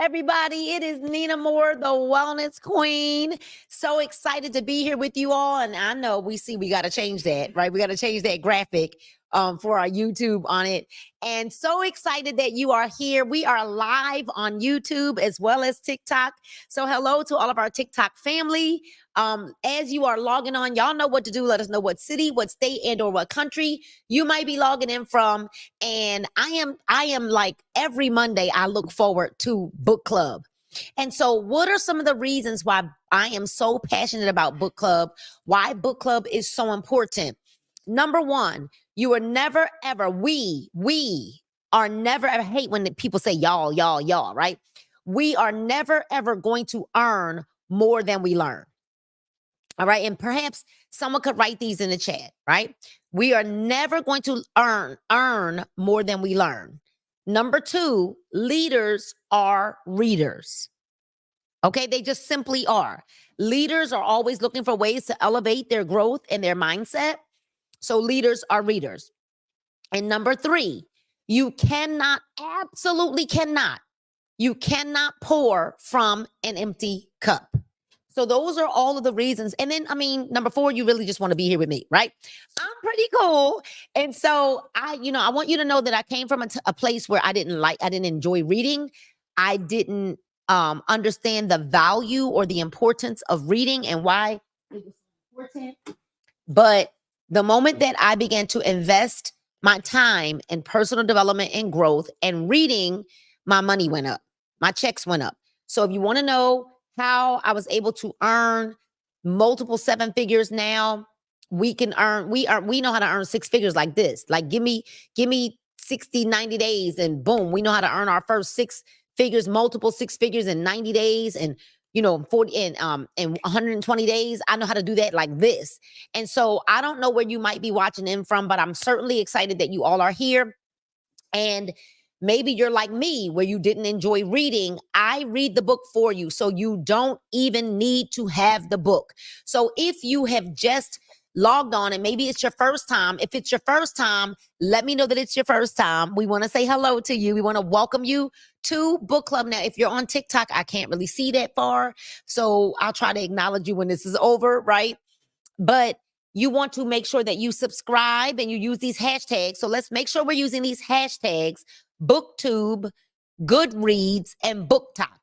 everybody. It is Nina Moore, the Wellness Queen. So excited to be here with you all. And I know we got to change that, right? We got to change that graphic for our YouTube on it. And so excited that you are here. We are live on YouTube as well as TikTok. So hello to all of our TikTok family. As you are logging on, y'all know what to do. Let us know what city, what state, and or what country you might be logging in from. And I am like every Monday, I look forward to book club. And so what are some of the reasons why I am so passionate about book club? Why book club is so important? Number one, you are never ever, we are never ever, hate when people say y'all, right? We are never ever going to earn more than we learn. All right. And perhaps someone could write these in the chat, right? We are never going to earn more than we learn. Number two, leaders are readers. Okay. They just simply are. Leaders are always looking for ways to elevate their growth and their mindset. So leaders are readers. And number three, you cannot, absolutely cannot, you cannot pour from an empty cup. So those are all of the reasons. And then, I mean, number four, you really just want to be here with me, right? I'm pretty cool. And so I want you to know that I came from a place where I didn't enjoy reading. I didn't understand the value or the importance of reading and why it was important. But the moment that I began to invest my time in personal development and growth and reading, my money went up. My checks went up. So if you want to know how I was able to earn multiple seven figures now, we know how to earn six figures like this. Like give me 60, 90 days and boom, we know how to earn our first six figures, multiple six figures in 90 days and 40 in 120 days. I know how to do that like this. And so I don't know where you might be watching in from, but I'm certainly excited that you all are here. And maybe you're like me, where you didn't enjoy reading. I read the book for you, so you don't even need to have the book. So if you have just logged on and maybe it's your first time, if it's your first time, let me know that it's your first time. We want to say hello to you. We want to welcome you to book club. Now, if you're on TikTok, I can't really see that far, so I'll try to acknowledge you when this is over, right? But you want to make sure that you subscribe and you use these hashtags. So let's make sure we're using these hashtags: BookTube, Goodreads, and BookTok.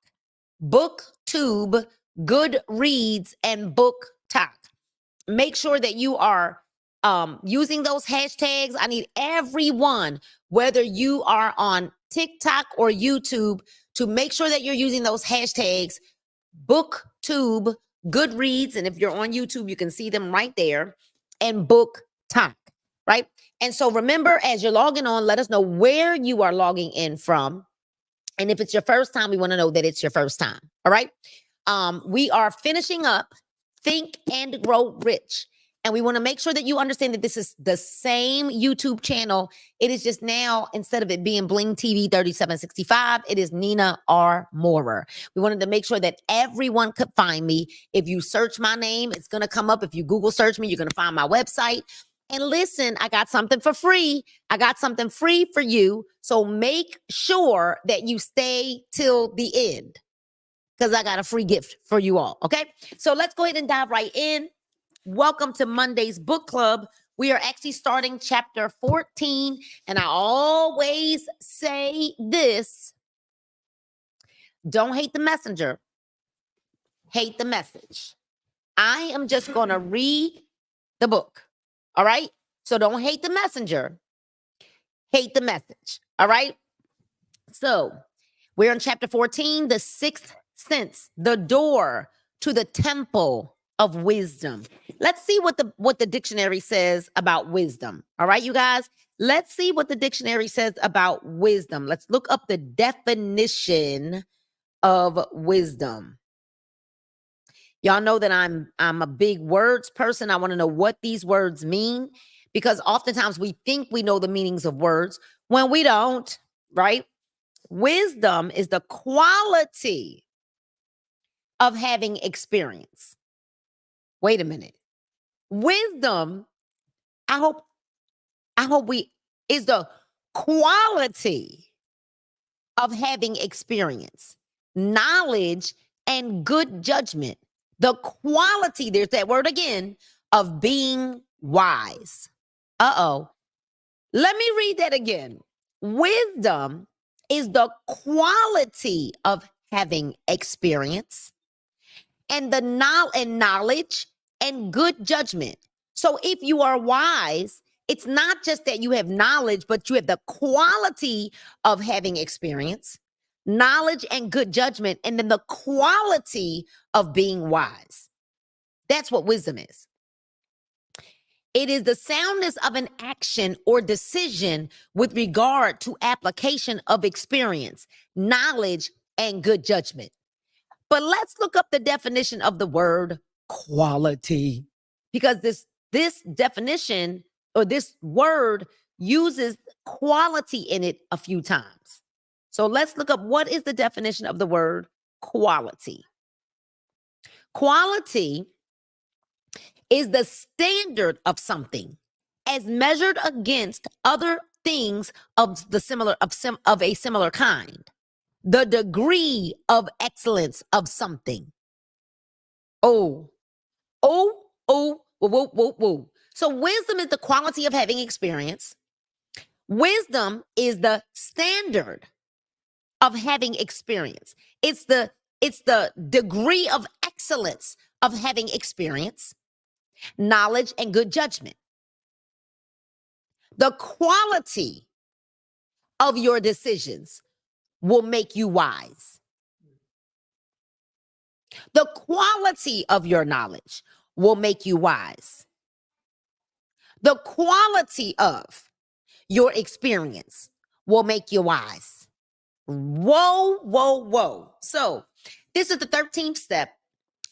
BookTube, Goodreads, and BookTok. Make sure that you are using those hashtags. I need everyone, whether you are on TikTok or YouTube, to make sure that you're using those hashtags: BookTube, Goodreads, and if you're on YouTube, you can see them right there, and BookTok, right? And so remember, as you're logging on, let us know where you are logging in from. And if it's your first time, we want to know that it's your first time. All right. We are finishing up Think and Grow Rich. And we want to make sure that you understand that this is the same YouTube channel. It is just now, instead of it being Bling TV 3765, it is Nina R. Moorer. We wanted to make sure that everyone could find me. If you search my name, it's going to come up. If you Google search me, you're going to find my website. And listen, I got something for free. I got something free for you. So make sure that you stay till the end, because I got a free gift for you all. Okay. So let's go ahead and dive right in. Welcome to Monday's book club. We are actually starting chapter 14. And I always say this: don't hate the messenger, hate the message. I am just going to read the book. All right. So don't hate the messenger, hate the message. All right. So we're in chapter 14, the sixth sense, the door to the temple of wisdom. Let's see what the dictionary says about wisdom. All right, you guys, let's see what the dictionary says about wisdom. Let's look up the definition of wisdom. Y'all know that I'm a big words person. I want to know what these words mean, because oftentimes we think we know the meanings of words when we don't, right? Wisdom is the quality of having experience. Wait a minute. Wisdom, I hope is the quality of having experience. knowledge, and good judgment. The quality, there's that word again, of being wise. Uh-oh. Let me read that again. Wisdom is the quality of having experience and the knowledge and good judgment. So if you are wise, it's not just that you have knowledge, but you have the quality of having experience, knowledge and good judgment, and then the quality of being wise. That's what wisdom is. It is the soundness of an action or decision with regard to application of experience, knowledge, and good judgment. But let's look up the definition of the word quality, because this definition or this word uses quality in it a few times. So let's look up what is the definition of the word quality. Quality is the standard of something as measured against other things of a similar kind. The degree of excellence of something. Whoa. So wisdom is the quality of having experience. Wisdom is the standard of having experience. It's the degree of excellence of having experience, knowledge, and good judgment. The quality of your decisions will make you wise. The quality of your knowledge will make you wise. The quality of your experience will make you wise. Whoa. So this is the 13th step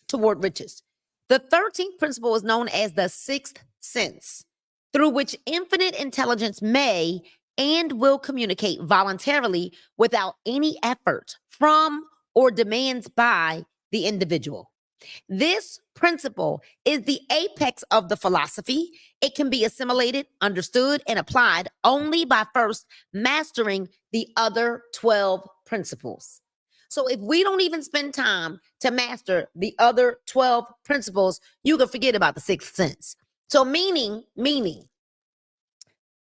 toward riches. The 13th principle is known as the sixth sense, through which infinite intelligence may and will communicate voluntarily without any effort from or demands by the individual. This principle is the apex of the philosophy. It can be assimilated, understood, and applied only by first mastering the other 12 principles. So if we don't even spend time to master the other 12 principles, you can forget about the sixth sense. So meaning,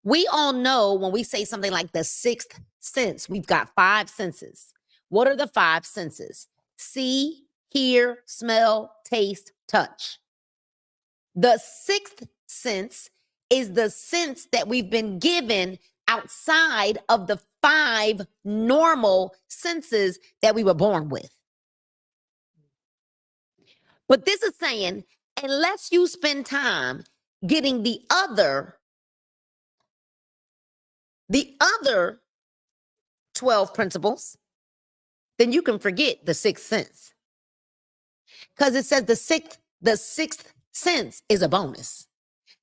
we all know when we say something like the sixth sense, we've got 5 senses. What are the 5 senses? See, hear, smell, taste, touch. The sixth sense is the sense that we've been given outside of the 5 normal senses that we were born with. But this is saying, unless you spend time getting the other 12 principles, then you can forget the sixth sense. Because it says the sixth sense is a bonus.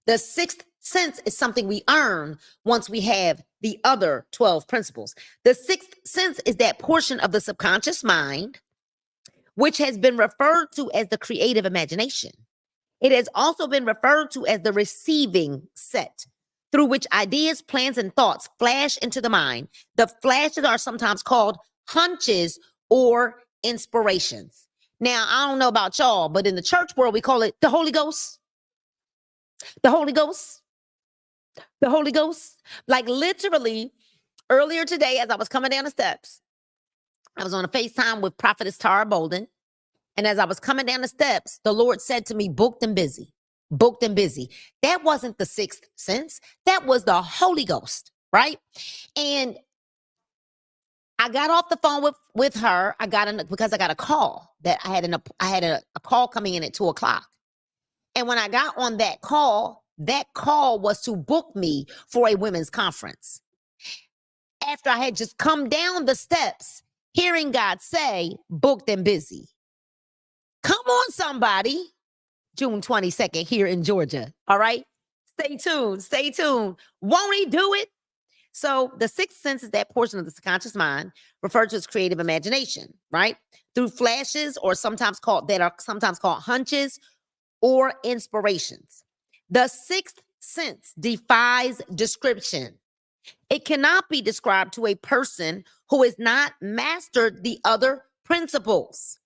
The sixth sense is something we earn once we have the other 12 principles. The sixth sense is that portion of the subconscious mind, which has been referred to as the creative imagination. It has also been referred to as the receiving set, through which ideas, plans, and thoughts flash into the mind. The flashes are sometimes called hunches or inspirations. Now, I don't know about y'all, but in the church world, we call it the Holy Ghost. The Holy Ghost. The Holy Ghost. Like literally, earlier today, as I was coming down the steps, I was on a FaceTime with Prophetess Tara Bolden. And as I was coming down the steps, the Lord said to me, booked and busy. Booked and busy. That wasn't the sixth sense. That was the Holy Ghost, right? And I got off the phone with her. Because I got a call that I had a call coming in at 2:00. And when I got on that call was to book me for a women's conference. After I had just come down the steps, hearing God say, booked and busy. Come on, somebody. June 22nd here in Georgia. All right. Stay tuned. Won't he do it? So the sixth sense is that portion of the subconscious mind referred to as creative imagination, right? Through flashes are sometimes called hunches or inspirations. The sixth sense defies description. It cannot be described to a person who has not mastered the other principles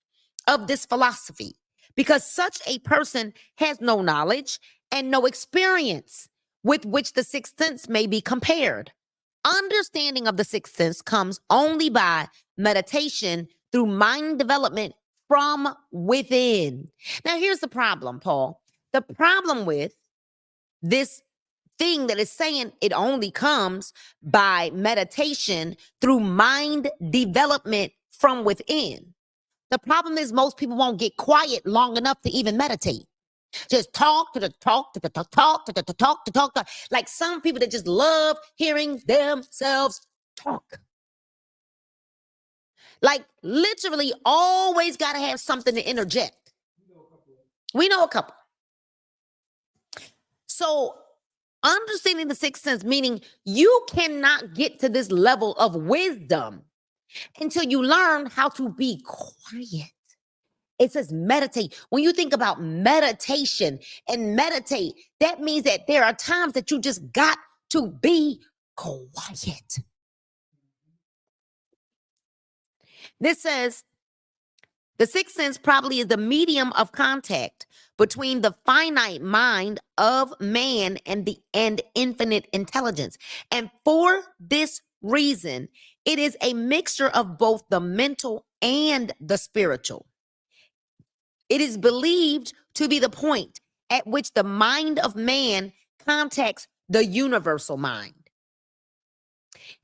of this philosophy because such a person has no knowledge and no experience with which the sixth sense may be compared. Understanding of the sixth sense comes only by meditation through mind development from within. Now, here's the problem, Paul. The problem with this thing that is saying it only comes by meditation through mind development from within. The problem is most people won't get quiet long enough to even meditate. Just talk to the talk to the talk to the talk to talk. Like some people that just love hearing themselves talk. Like literally always got to have something to interject. We know a couple. So understanding the sixth sense, meaning you cannot get to this level of wisdom until you learn how to be quiet. It says meditate. When you think about meditation and meditate, that means that there are times that you just got to be quiet. This says the sixth sense probably is the medium of contact between the finite mind of man and infinite intelligence. And for this reason, it is a mixture of both the mental and the spiritual. It is believed to be the point at which the mind of man contacts the universal mind.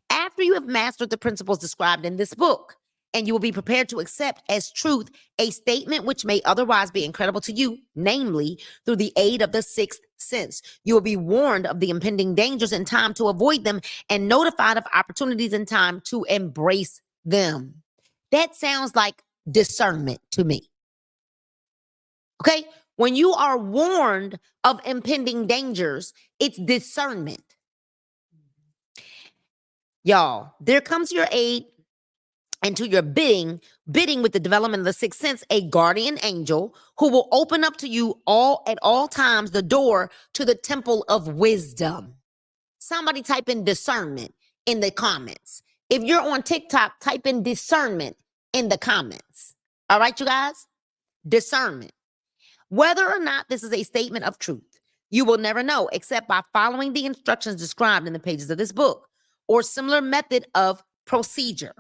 After you have mastered the principles described in this book, and you will be prepared to accept as truth a statement which may otherwise be incredible to you, namely through the aid of the sixth sense. You will be warned of the impending dangers in time to avoid them and notified of opportunities in time to embrace them. That sounds like discernment to me. Okay? When you are warned of impending dangers, it's discernment. Y'all, there comes your aid and to your bidding with the development of the sixth sense, a guardian angel who will open up to you at all times the door to the temple of wisdom. Somebody type in discernment in the comments. If you're on TikTok, type in discernment in the comments. All right, you guys? Discernment. Whether or not this is a statement of truth, you will never know except by following the instructions described in the pages of this book or similar method of procedure.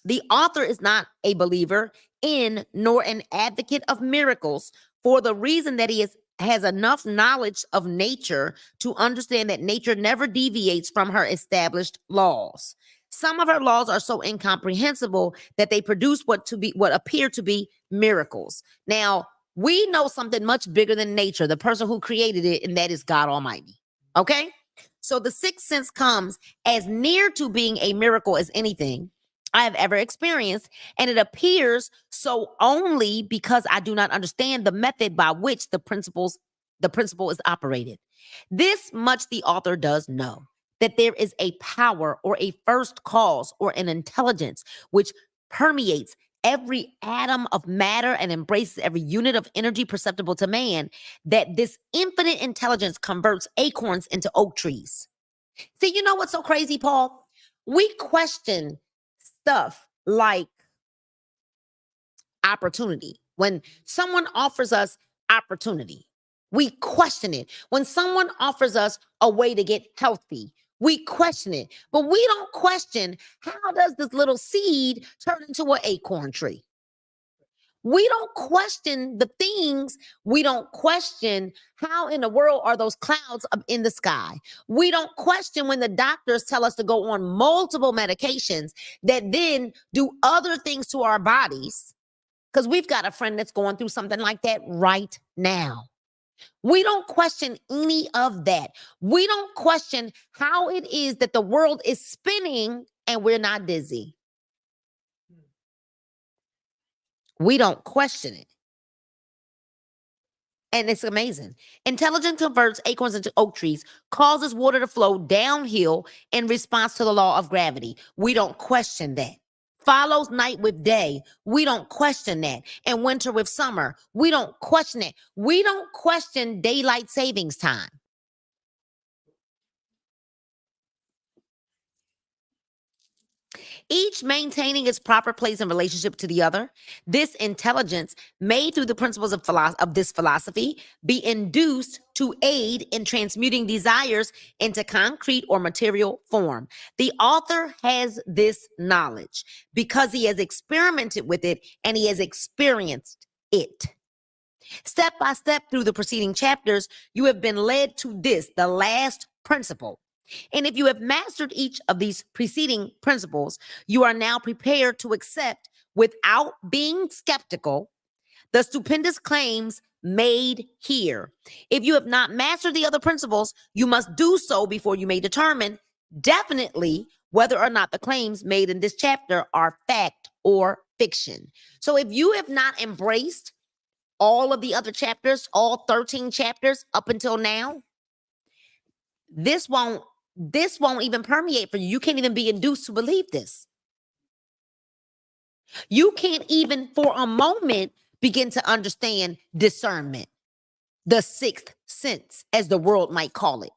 The author is not a believer in nor an advocate of miracles for the reason that he has enough knowledge of nature to understand that nature never deviates from her established laws. Some of her laws are so incomprehensible that they produce what appear to be miracles. Now, we know something much bigger than nature, the person who created it, and that is God Almighty. Okay? So the sixth sense comes as near to being a miracle as anything I have ever experienced, and it appears so only because I do not understand the method by which the principle is operated. This much the author does know, that there is a power or a first cause or an intelligence which permeates every atom of matter and embraces every unit of energy perceptible to man, that this infinite intelligence converts acorns into oak trees. See, you know what's so crazy, Paul? We question stuff like opportunity. When someone offers us opportunity, we question it. When someone offers us a way to get healthy, we question it. But we don't question, how does this little seed turn into an acorn tree? We don't question the things. We don't question how in the world are those clouds up in the sky. We don't question when the doctors tell us to go on multiple medications that then do other things to our bodies. Because we've got a friend that's going through something like that right now. We don't question any of that. We don't question how it is that the world is spinning and we're not dizzy. We don't question it. And it's amazing. Intelligence converts acorns into oak trees, causes water to flow downhill in response to the law of gravity. We don't question that. Follows night with day. We don't question that. And winter with summer. We don't question it. We don't question daylight savings time. each maintaining its proper place in relationship to the other. This intelligence may, through the principles of this philosophy, be induced to aid in transmuting desires into concrete or material form. The author has this knowledge because he has experimented with it and he has experienced it. Step by step through the preceding chapters, you have been led to this, the last principle. And if you have mastered each of these preceding principles, you are now prepared to accept, without being skeptical, the stupendous claims made here. If you have not mastered the other principles, you must do so before you may determine definitely whether or not the claims made in this chapter are fact or fiction. So if you have not embraced all of the other chapters, all 13 chapters up until now, this won't even permeate for you. You can't even be induced to believe this. You can't even for a moment begin to understand discernment, the sixth sense, as the world might call it.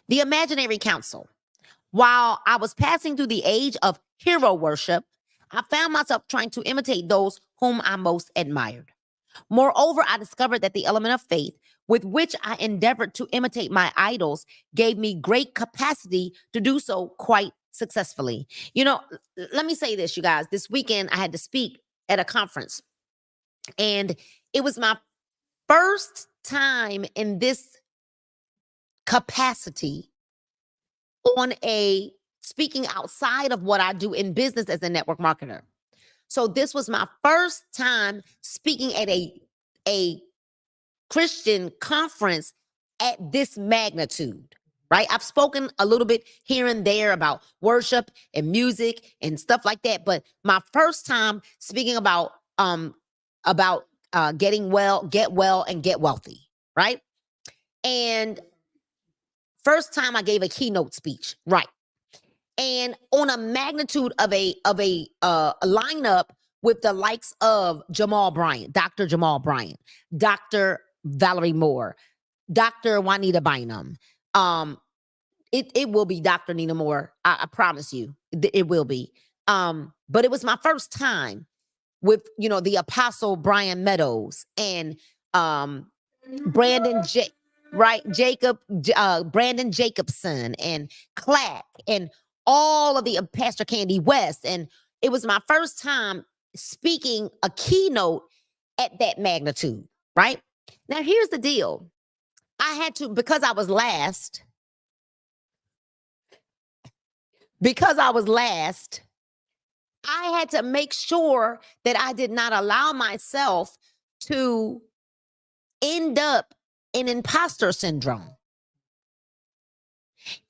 The imaginary counsel. While I was passing through the age of hero worship, I found myself trying to imitate those whom I most admired. Moreover, I discovered that the element of faith with which I endeavored to imitate my idols gave me great capacity to do so quite successfully. You know, let me say this, you guys. This weekend, I had to speak at a conference, and it was my first time in this capacity on a speaking outside of what I do in business as a network marketer. So this was my first time speaking at a Christian conference at this magnitude, right? I've spoken a little bit here and there about worship and music and stuff like that, but my first time speaking about get well and get wealthy, right? And first time I gave a keynote speech, right? And on a magnitude of a lineup with the likes of Jamal Bryant, Dr. Jamal Bryant, Dr. Valerie Moore, Dr. Juanita Bynum. It will be Dr. Nina Moore. I promise you, it will be. But it was my first time with, the Apostle Brian Meadows and Brandon Brandon Jacobson and Clack and all of the Pastor Candy West. And it was my first time speaking a keynote at that magnitude, right? Now, here's the deal. I had to, because I was last, I had to make sure that I did not allow myself to end up in imposter syndrome.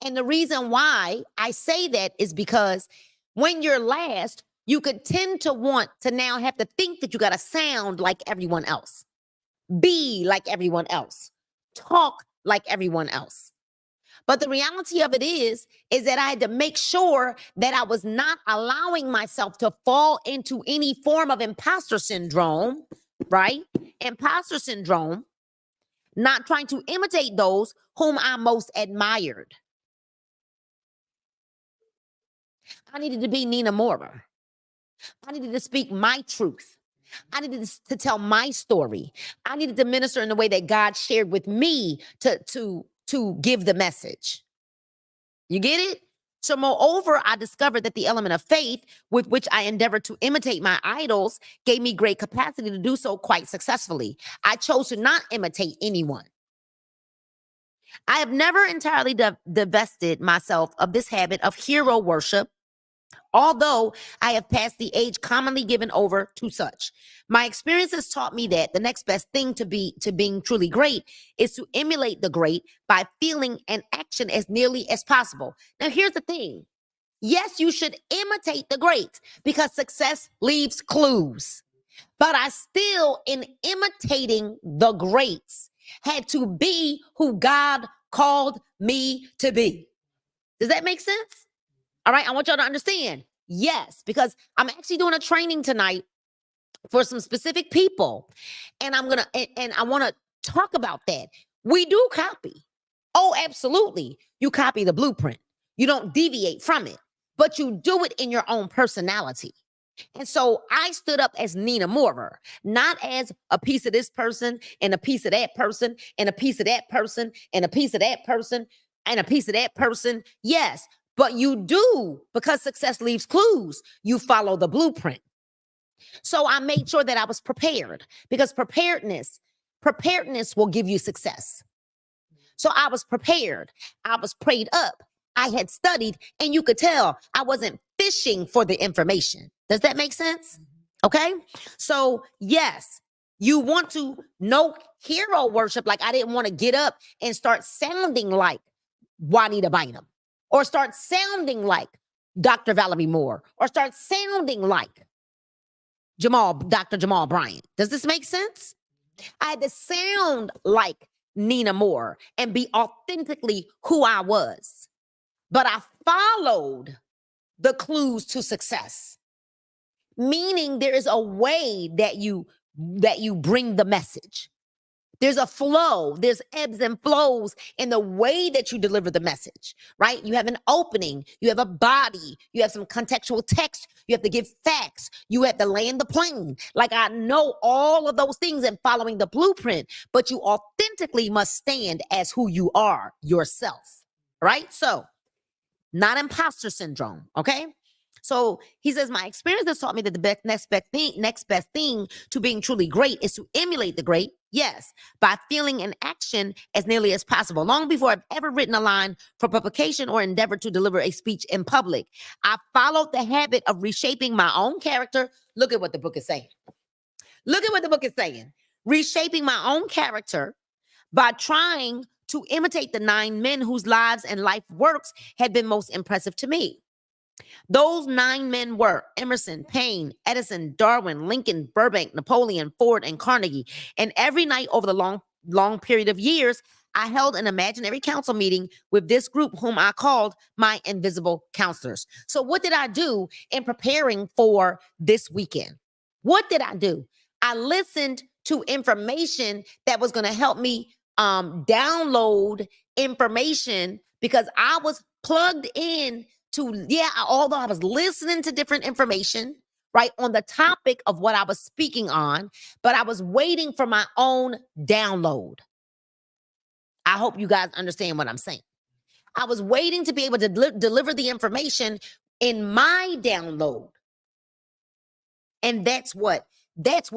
And the reason why I say that is because when you're last, you could tend to want to now have to think that you got to sound like everyone else, be like everyone else, talk like everyone else. But the reality of it is that I had to make sure that I was not allowing myself to fall into any form of imposter syndrome, right? Imposter syndrome, not trying to imitate those whom I most admired. I needed to be Nina Moore. I needed to speak my truth. I needed to tell my story. I needed to minister in the way that God shared with me to give the message. You get it? So moreover, I discovered that the element of faith with which I endeavored to imitate my idols gave me great capacity to do so quite successfully. I chose to not imitate anyone. I have never entirely divested myself of this habit of hero worship, although I have passed the age commonly given over to such. My experience has taught me that the next best thing to being truly great is to emulate the great by feeling and action as nearly as possible. Now, here's the thing. Yes, you should imitate the great because success leaves clues. But I still, in imitating the greats, had to be who God called me to be. Does that make sense? All right, I want y'all to understand. Yes, because I'm actually doing a training tonight for some specific people. And I want to talk about that. We do copy. Oh, absolutely. You copy the blueprint. You don't deviate from it. but you do it in your own personality. And so I stood up as Nina Moorer, not as a piece of this person and a piece of that person and a piece of that person and a piece of that person and a piece of that person. Yes, but you do, because success leaves clues. You follow the blueprint. So I made sure that I was prepared, because preparedness will give you success. So I was prepared. I was prayed up. I had studied, and you could tell I wasn't fishing for the information. Does that make sense? Okay. So yes, you want to know hero worship. Like, I didn't want to get up and start sounding like Juanita Bynum, or start sounding like Dr. Valerie Moore, or start sounding like Dr. Jamal Bryant. Does this make sense? I had to sound like Nina Moore and be authentically who I was. But I followed the clues to success, meaning there is a way that you bring the message. There's a flow, there's ebbs and flows in the way that you deliver the message, right? You have an opening, you have a body, you have some contextual text, you have to give facts, you have to land the plane. Like, I know all of those things and following the blueprint, but you authentically must stand as who you are yourself, right? So, not imposter syndrome, okay? So he says, my experience has taught me that the next best thing to being truly great is to emulate the great. Yes, by feeling and action as nearly as possible. Long before I've ever written a line for publication or endeavored to deliver a speech in public, I followed the habit of reshaping my own character. Look at what the book is saying. Look at what the book is saying. Reshaping my own character by trying to imitate the 9 men whose lives and life works had been most impressive to me. Those 9 men were Emerson, Paine, Edison, Darwin, Lincoln, Burbank, Napoleon, Ford, and Carnegie. And every night over the long period of years, I held an imaginary council meeting with this group whom I called my invisible counselors. So what did I do in preparing for this weekend? What did I do? I listened to information that was going to help me download information, because I was plugged in to, although I was listening to different information, right, on the topic of what I was speaking on, but I was waiting for my own download. I hope you guys understand what I'm saying. I was waiting to be able to deliver the information in my download. And that's what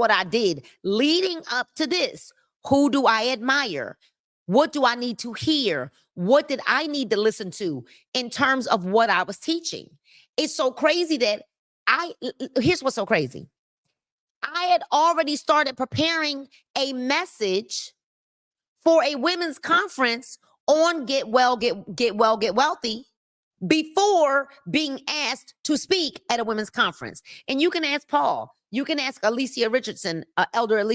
I did leading up to this. Who do I admire? What do I need to hear? What did I need to listen to in terms of what I was teaching? It's so crazy that here's what's so crazy. I had already started preparing a message for a women's conference on Get Well, Get Wealthy before being asked to speak at a women's conference. And you can ask Paul. You can ask Alicia Richardson, Elder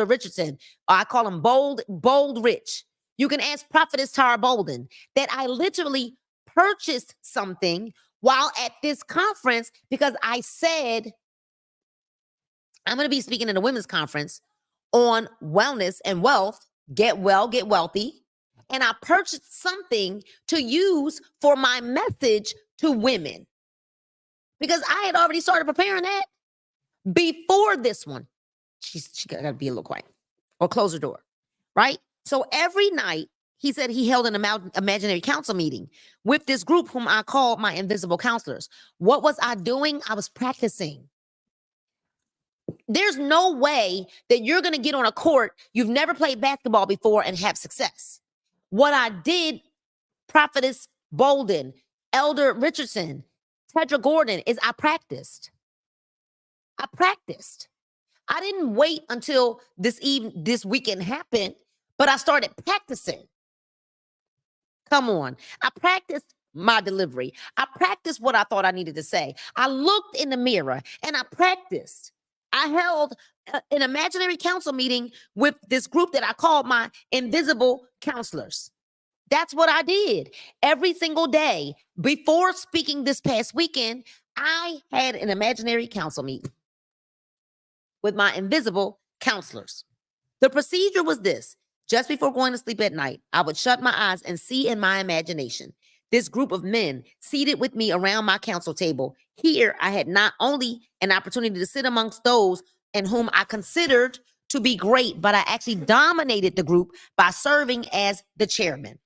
Richardson. I call him Bold Rich. You can ask Prophetess Tara Bolden that I literally purchased something while at this conference, because I said, I'm going to be speaking at a women's conference on wellness and wealth, get well, get wealthy. And I purchased something to use for my message to women, because I had already started preparing that before this one. She got to be a little quiet or close her door, right? So every night, he said he held an imaginary council meeting with this group whom I called my invisible counselors. What was I doing? I was practicing. There's no way that you're going to get on a court, you've never played basketball before, and have success. What I did, Prophetess Bolden, Elder Richardson, Tedra Gordon, is I practiced. I didn't wait until this weekend happened, but I started practicing. Come on. I practiced my delivery. I practiced what I thought I needed to say. I looked in the mirror and I practiced. I held an imaginary council meeting with this group that I called my invisible counselors. That's what I did every single day. Before speaking this past weekend, I had an imaginary council meeting with my invisible counselors. The procedure was this. Just before going to sleep at night, I would shut my eyes and see in my imagination this group of men seated with me around my council table. Here, I had not only an opportunity to sit amongst those in whom I considered to be great, but I actually dominated the group by serving as the chairman.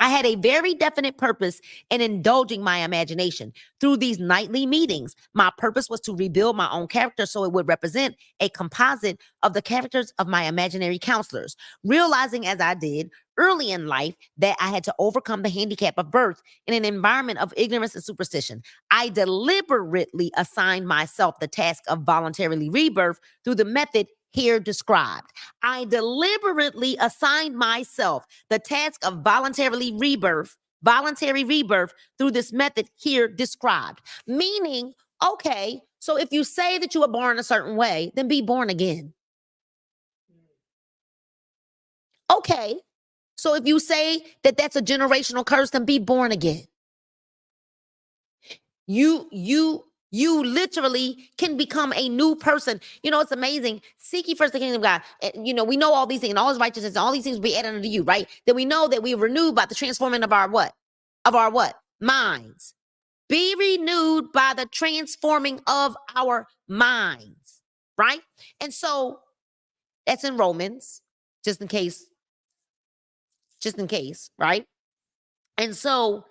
I had a very definite purpose in indulging my imagination. Through these nightly meetings, my purpose was to rebuild my own character so it would represent a composite of the characters of my imaginary counselors, realizing as I did early in life that I had to overcome the handicap of birth in an environment of ignorance and superstition. I deliberately assigned myself the task of voluntarily rebirth through the method here described. I deliberately assigned myself the task of voluntary rebirth through this method here described. Meaning, okay, so if you say that you were born a certain way, then be born again. Okay, so if you say that that's a generational curse, then be born again. You literally can become a new person. You know, it's amazing. Seek ye first the kingdom of God. We know all these things, and all his righteousness, and all these things will be added unto you, right? Then we know that we are renewed by the transforming of our what? Of our what? Minds. Be renewed by the transforming of our minds, right? And so that's in Romans, just in case, right? And so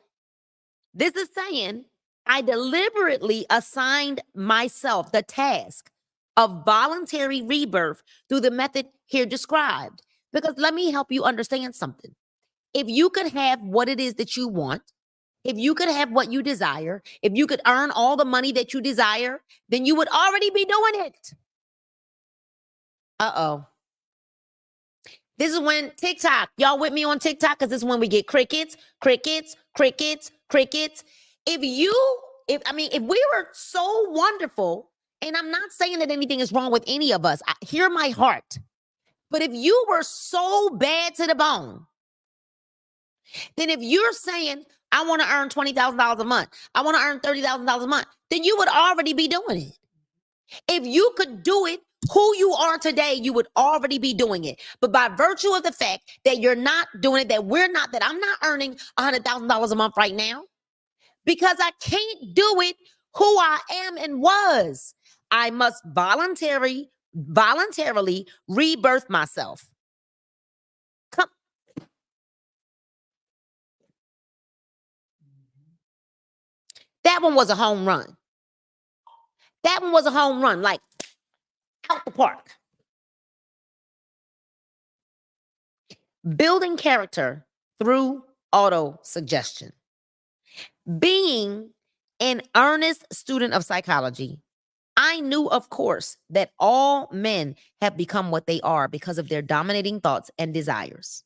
this is saying, I deliberately assigned myself the task of voluntary rebirth through the method here described. Because let me help you understand something. If you could have what it is that you want, if you could have what you desire, if you could earn all the money that you desire, then you would already be doing it. Uh-oh. This is when TikTok, y'all with me on TikTok? Because this is when we get crickets. If we were so wonderful, and I'm not saying that anything is wrong with any of us, hear my heart. But if you were so bad to the bone, then if you're saying, I want to earn $20,000 a month, I want to earn $30,000 a month, then you would already be doing it. If you could do it, who you are today, you would already be doing it. But by virtue of the fact that you're not doing it, that I'm not earning $100,000 a month right now, because I can't do it who I am and was. I must voluntarily rebirth myself. Come. That one was a home run. Like out the park. Building character through auto-suggestion. Being an earnest student of psychology, I knew, of course, that all men have become what they are because of their dominating thoughts and desires.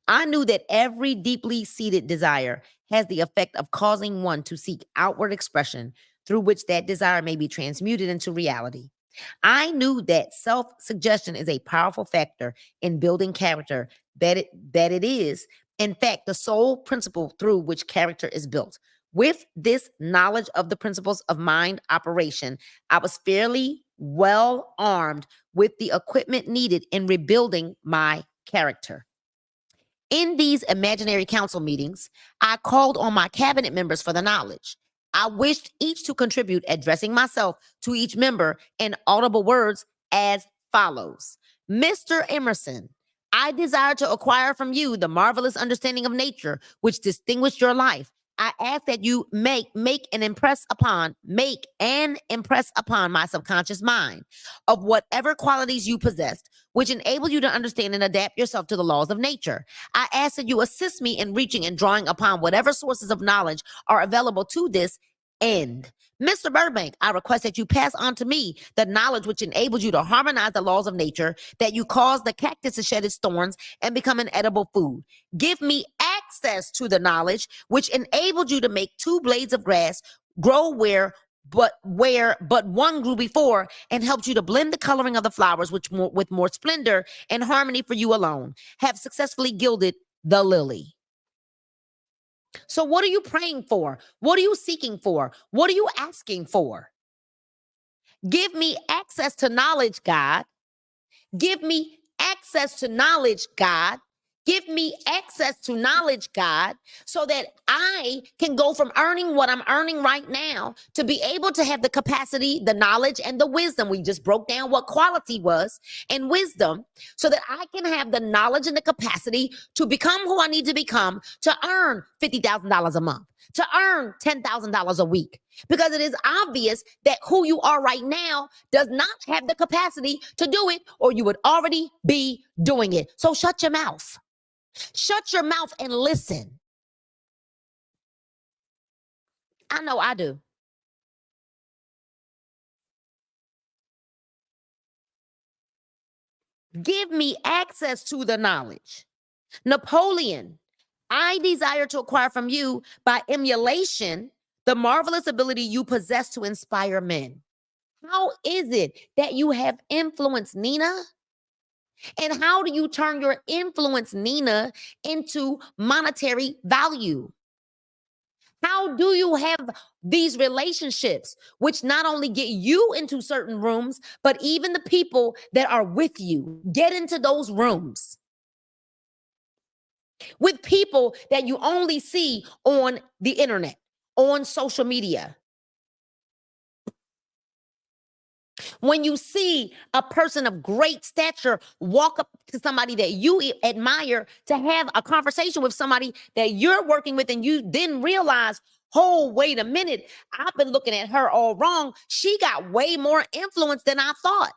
I knew that every deeply seated desire has the effect of causing one to seek outward expression through which that desire may be transmuted into reality. I knew that self-suggestion is a powerful factor in building character, that it is, in fact, the sole principle through which character is built. With this knowledge of the principles of mind operation, I was fairly well armed with the equipment needed in rebuilding my character. In these imaginary council meetings, I called on my cabinet members for the knowledge. I wished each to contribute, addressing myself to each member in audible words as follows. Mr. Emerson, I desire to acquire from you the marvelous understanding of nature which distinguished your life. I ask that you make and impress upon my subconscious mind of whatever qualities you possessed, which enable you to understand and adapt yourself to the laws of nature. I ask that you assist me in reaching and drawing upon whatever sources of knowledge are available to this end. Mr. Burbank, I request that you pass on to me the knowledge which enables you to harmonize the laws of nature, that you cause the cactus to shed its thorns and become an edible food. Give me access to the knowledge which enabled you to make 2 blades of grass grow where but one grew before, and helped you to blend the coloring of the flowers with more splendor and harmony for you alone. Have successfully gilded the lily. So what are you praying for? What are you seeking for? What are you asking for? Give me access to knowledge, God. Give me access to knowledge, God. Give me access to knowledge, God, so that I can go from earning what I'm earning right now to be able to have the capacity, the knowledge, and the wisdom. We just broke down what quality was and wisdom, so that I can have the knowledge and the capacity to become who I need to become to earn $50,000 a month, to earn $10,000 a week. Because it is obvious that who you are right now does not have the capacity to do it, or you would already be doing it. So shut your mouth. Shut your mouth and listen. I know I do. Give me access to the knowledge. Napoleon, I desire to acquire from you by emulation the marvelous ability you possess to inspire men. How is it that you have influence, Nina? And how do you turn your influence, Nina, into monetary value? How do you have these relationships, which not only get you into certain rooms, but even the people that are with you get into those rooms with people that you only see on the internet, on social media? When you see a person of great stature walk up to somebody that you admire to have a conversation with somebody that you're working with, and you then realize, oh, wait a minute, I've been looking at her all wrong. She got way more influence than I thought.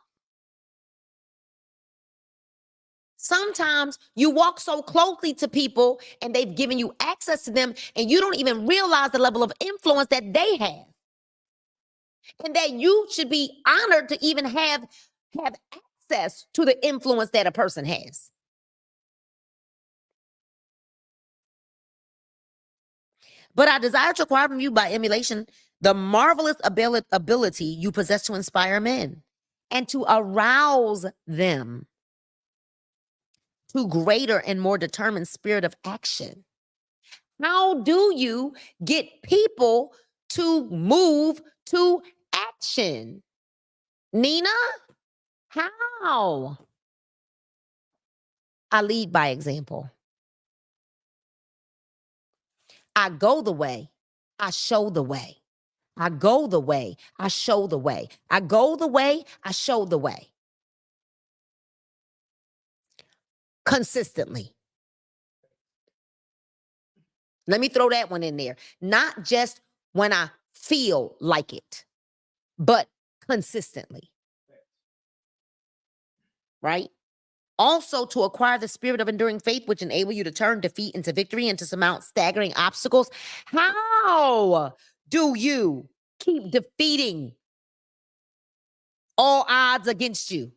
Sometimes you walk so closely to people and they've given you access to them, and you don't even realize the level of influence that they have. And that you should be honored to even have access to the influence that a person has. But I desire to acquire from you by emulation the marvelous ability you possess to inspire men and to arouse them to greater and more determined spirit of action. How do you get people to move to action? Nina, how? I lead by example. I go the way, I show the way. I go the way, I show the way. I go the way, I show the way. Consistently. Let me throw that one in there. Not just when I feel like it, but consistently. Right? Also, to acquire the spirit of enduring faith, which enable you to turn defeat into victory and to surmount staggering obstacles. How do you keep defeating all odds against you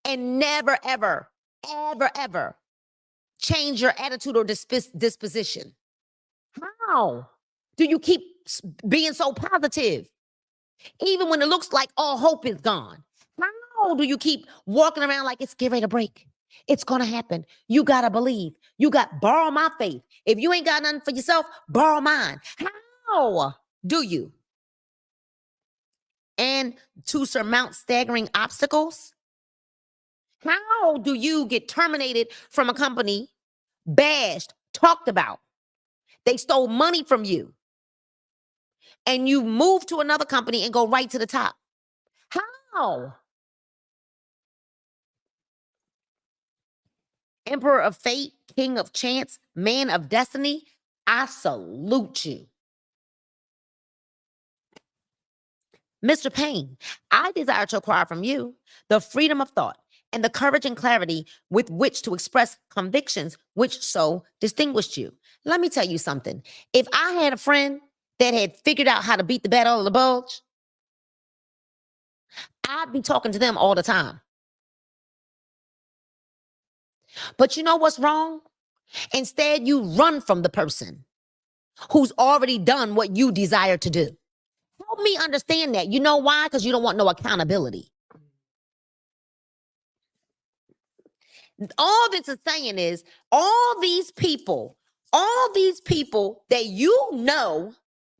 and never, ever, ever, ever change your attitude or disposition? How do you keep being so positive even when it looks like all hope is gone? How do you keep walking around like it's getting ready to break? It's going to happen. You got to believe. You got borrow my faith. If you ain't got nothing for yourself, borrow mine. How do you? And to surmount staggering obstacles? How do you get terminated from a company, bashed, talked about? They stole money from you, and you move to another company and go right to the top? How? Emperor of fate, king of chance, man of destiny, I salute you. Mr. Payne, I desire to acquire from you the freedom of thought and the courage and clarity with which to express convictions which so distinguished you. Let me tell you something. If I had a friend that had figured out how to beat the battle of the bulge, I'd be talking to them all the time. But you know what's wrong? Instead, you run from the person who's already done what you desire to do. Help me understand that. You know why? Because you don't want no accountability. All this is saying is all these people that you know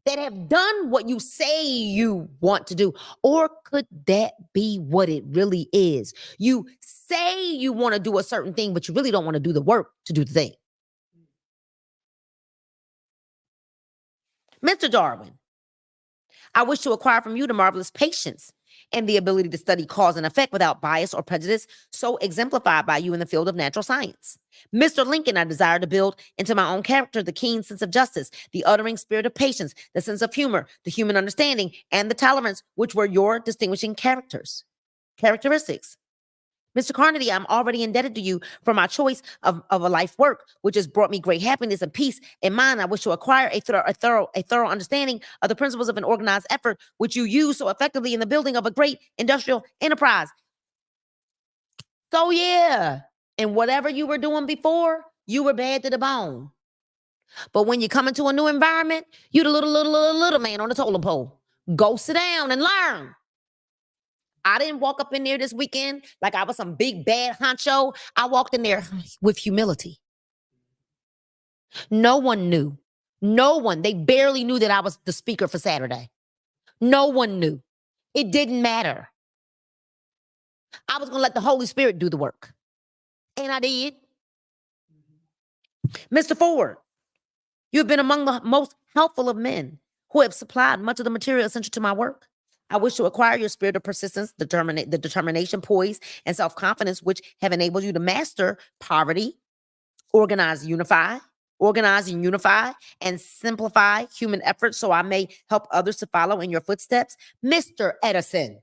that have done what you say you want to do? Or could that be what it really is? You say you want to do a certain thing, but you really don't want to do the work to do the thing. Mr. Darwin, I wish to acquire from you the marvelous patience and the ability to study cause and effect without bias or prejudice, so exemplified by you in the field of natural science. Mr. Lincoln, I desire to build into my own character the keen sense of justice, the uttering spirit of patience, the sense of humor, the human understanding, and the tolerance, which were your distinguishing characteristics. Mr. Carnegie, I'm already indebted to you for my choice of a life work, which has brought me great happiness and peace in mind. I wish to acquire a thorough understanding of the principles of an organized effort, which you use so effectively in the building of a great industrial enterprise. So yeah, and whatever you were doing before, you were bad to the bone. But when you come into a new environment, you the little man on the totem pole. Go sit down and learn. I didn't walk up in there this weekend like I was some big bad honcho. I walked in there with humility. No one knew. No one. They barely knew that I was the speaker for Saturday. No one knew. It didn't matter. I was going to let the Holy Spirit do the work. And I did. Mr. Ford, you have been among the most helpful of men who have supplied much of the material essential to my work. I wish to acquire your spirit of persistence, the determination, poise, and self-confidence, which have enabled you to master poverty, organize and unify, and simplify human efforts so I may help others to follow in your footsteps. Mr. Edison,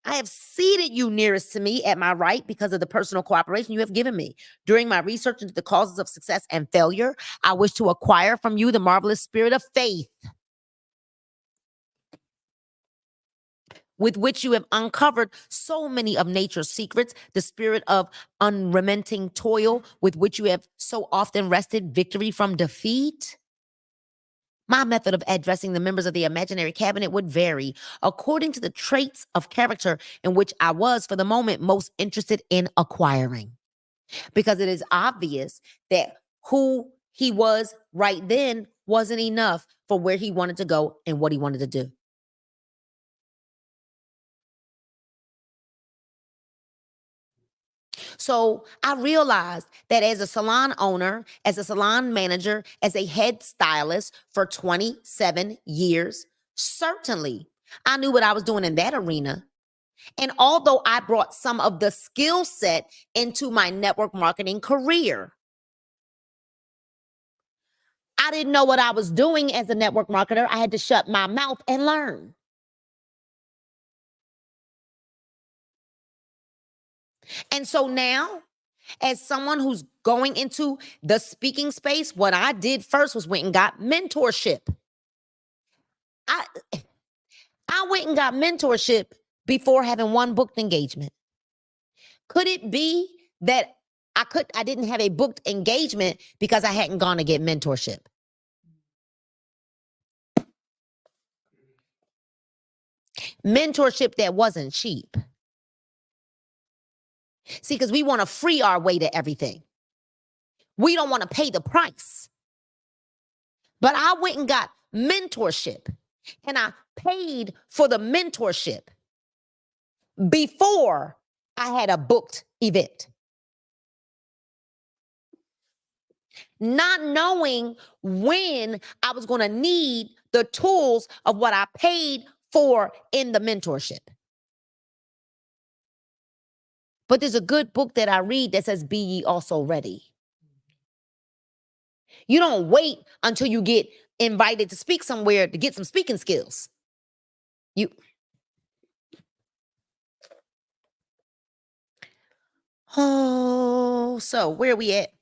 I have seated you nearest to me at my right because of the personal cooperation you have given me. During my research into the causes of success and failure, I wish to acquire from you the marvelous spirit of faith with which you have uncovered so many of nature's secrets, the spirit of unremitting toil with which you have so often wrested victory from defeat. My method of addressing the members of the imaginary cabinet would vary according to the traits of character in which I was, for the moment, most interested in acquiring. Because it is obvious that who he was right then wasn't enough for where he wanted to go and what he wanted to do. So I realized that as a salon owner, as a salon manager, as a head stylist for 27 years, certainly I knew what I was doing in that arena. And although I brought some of the skill set into my network marketing career, I didn't know what I was doing as a network marketer. I had to shut my mouth and learn. And so now, as someone who's going into the speaking space, what I did first was went and got mentorship. I went and got mentorship before having one booked engagement. Could it be that I didn't have a booked engagement because I hadn't gone to get mentorship? Mentorship that wasn't cheap. See, because we want to free our way to everything. We don't want to pay the price. But I went and got mentorship, and I paid for the mentorship before I had a booked event. Not knowing when I was going to need the tools of what I paid for in the mentorship. But there's a good book that I read that says, "Be ye also ready." You don't wait until you get invited to speak somewhere to get some speaking skills. So where are we at?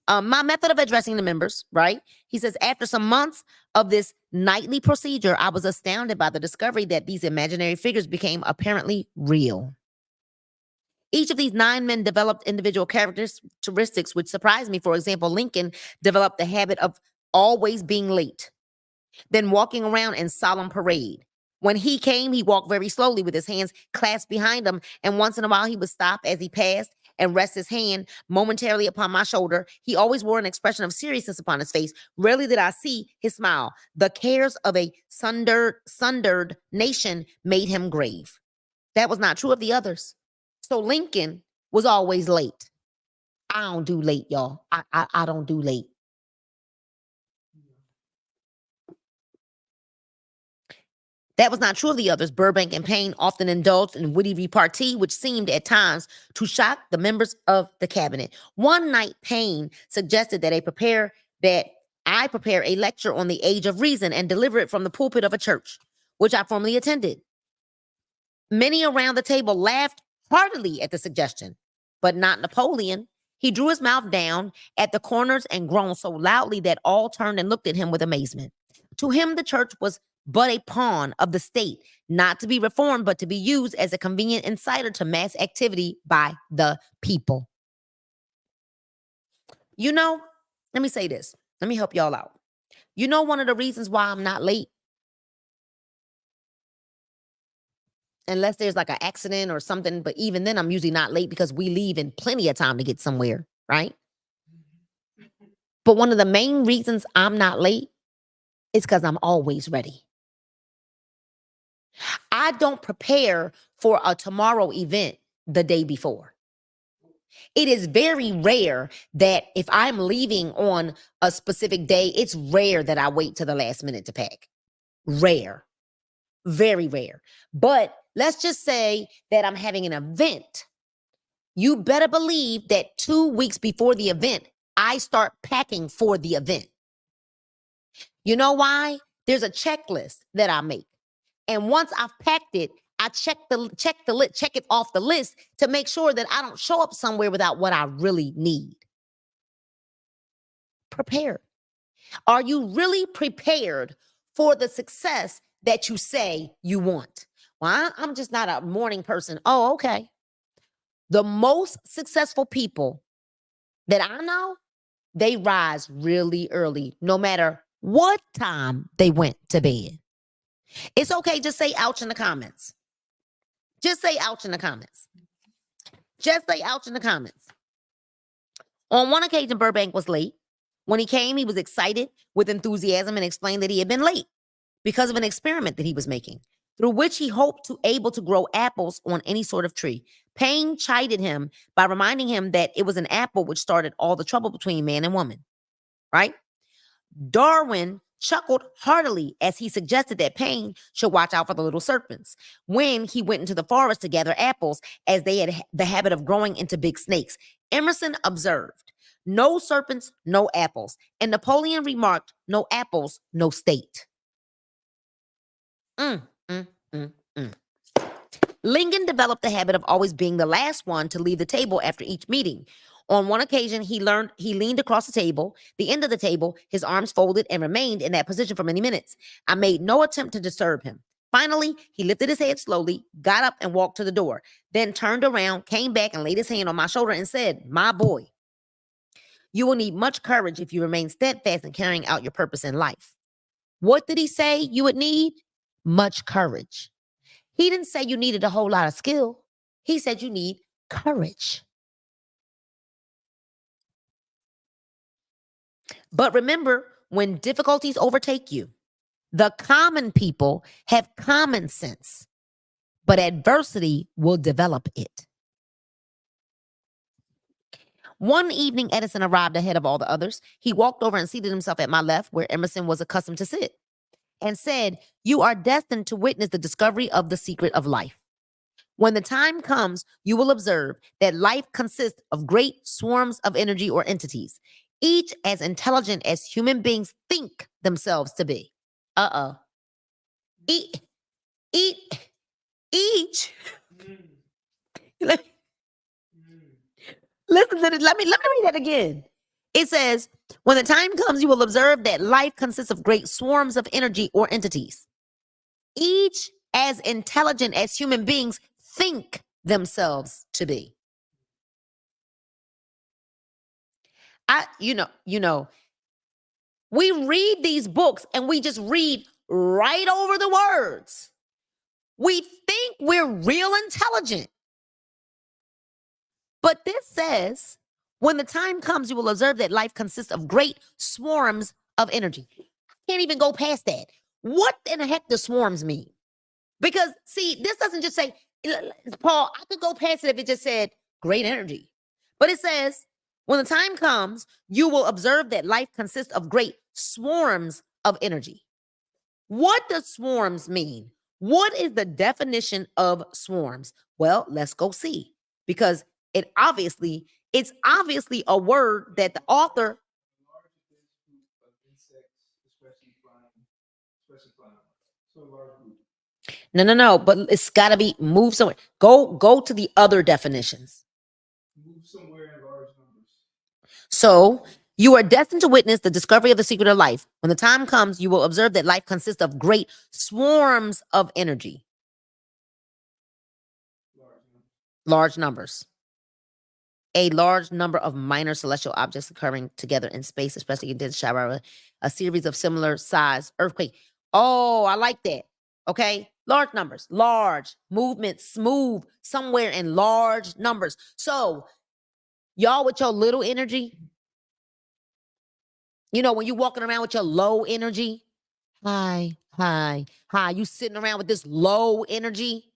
My method of addressing the members, right? He says, after some months of this nightly procedure, I was astounded by the discovery that these imaginary figures became apparently real. Each of these 9 men developed individual characteristics which surprised me. For example, Lincoln developed the habit of always being late, then walking around in solemn parade. When he came, he walked very slowly with his hands clasped behind him, and once in a while he would stop as he passed and rest his hand momentarily upon my shoulder. He always wore an expression of seriousness upon his face. Rarely did I see his smile. The cares of a sundered nation made him grave. That was not true of the others. So Lincoln was always late. I don't do late, y'all. I don't do late. That was not true of the others. Burbank and Payne often indulged in witty repartee, which seemed at times to shock the members of the cabinet. One night, Payne suggested that I prepare a lecture on the age of reason and deliver it from the pulpit of a church, which I formerly attended. Many around the table laughed heartily at the suggestion, but not Napoleon. He drew his mouth down at the corners and groaned so loudly that all turned and looked at him with amazement. To him, the church was but a pawn of the state, not to be reformed, but to be used as a convenient inciter to mass activity by the people. You know, let me say this. Let me help y'all out. You know, one of the reasons why I'm not late, unless there's like an accident or something, but even then I'm usually not late because we leave in plenty of time to get somewhere, right? But one of the main reasons I'm not late is because I'm always ready. I don't prepare for a tomorrow event the day before. It is very rare that if I'm leaving on a specific day, it's rare that I wait to the last minute to pack. Rare. Very rare. But let's just say that I'm having an event. You better believe that 2 weeks before the event, I start packing for the event. You know why? There's a checklist that I make. And once I've packed it, I check it off the list to make sure that I don't show up somewhere without what I really need. Prepared. Are you really prepared for the success that you say you want? Well, I'm just not a morning person. Oh, okay. The most successful people that I know, they rise really early, no matter what time they went to bed. It's okay. Just say ouch in the comments. Just say ouch in the comments. Just say ouch in the comments. On one occasion, Burbank was late. When he came, he was excited with enthusiasm and explained that he had been late because of an experiment that he was making, through which he hoped to able to grow apples on any sort of tree. Payne chided him by reminding him that it was an apple which started all the trouble between man and woman, right? Darwin chuckled heartily as he suggested that Payne should watch out for the little serpents when he went into the forest to gather apples, as they had the habit of growing into big snakes. Emerson observed, "No serpents, no apples." And Napoleon remarked, "No apples, no state." Lincoln developed the habit of always being the last one to leave the table after each meeting. On one occasion, he leaned across the table, the end of the table, his arms folded, and remained in that position for many minutes. I made no attempt to disturb him. Finally, he lifted his head slowly, got up and walked to the door, then turned around, came back and laid his hand on my shoulder and said, "My boy, you will need much courage if you remain steadfast in carrying out your purpose in life." What did he say you would need? Much courage. He didn't say you needed a whole lot of skill. He said you need courage. But remember, when difficulties overtake you, the common people have common sense, but adversity will develop it. One evening, Edison arrived ahead of all the others. He walked over and seated himself at my left, where Emerson was accustomed to sit, and said, "You are destined to witness the discovery of the secret of life. When the time comes, you will observe that life consists of great swarms of energy or entities, each as intelligent as human beings think themselves to be." Each. Listen to this. Let me read that again. It says, when the time comes, you will observe that life consists of great swarms of energy or entities, each as intelligent as human beings think themselves to be. We read these books and we just read right over the words. We think we're real intelligent. But this says, when the time comes, you will observe that life consists of great swarms of energy. Can't even go past that. What in the heck does swarms mean? Because, see, this doesn't just say, Paul, I could go past it if it just said great energy. But it says, when the time comes, you will observe that life consists of great swarms of energy. What does swarms mean? What is the definition of swarms? Well, let's go see. Because it's obviously a word that the author. No. But it's got to be moved somewhere. Go to the other definitions. Move somewhere in large numbers. So you are destined to witness the discovery of the secret of life. When the time comes, you will observe that life consists of great swarms of energy. Large numbers. A large number of minor celestial objects occurring together in space, especially in dense shower, a series of similar size earthquake. Oh, I like that. Okay. Large numbers, large movement, smooth, somewhere in large numbers. So, y'all with your little energy, when you're walking around with your low energy, hi, you sitting around with this low energy.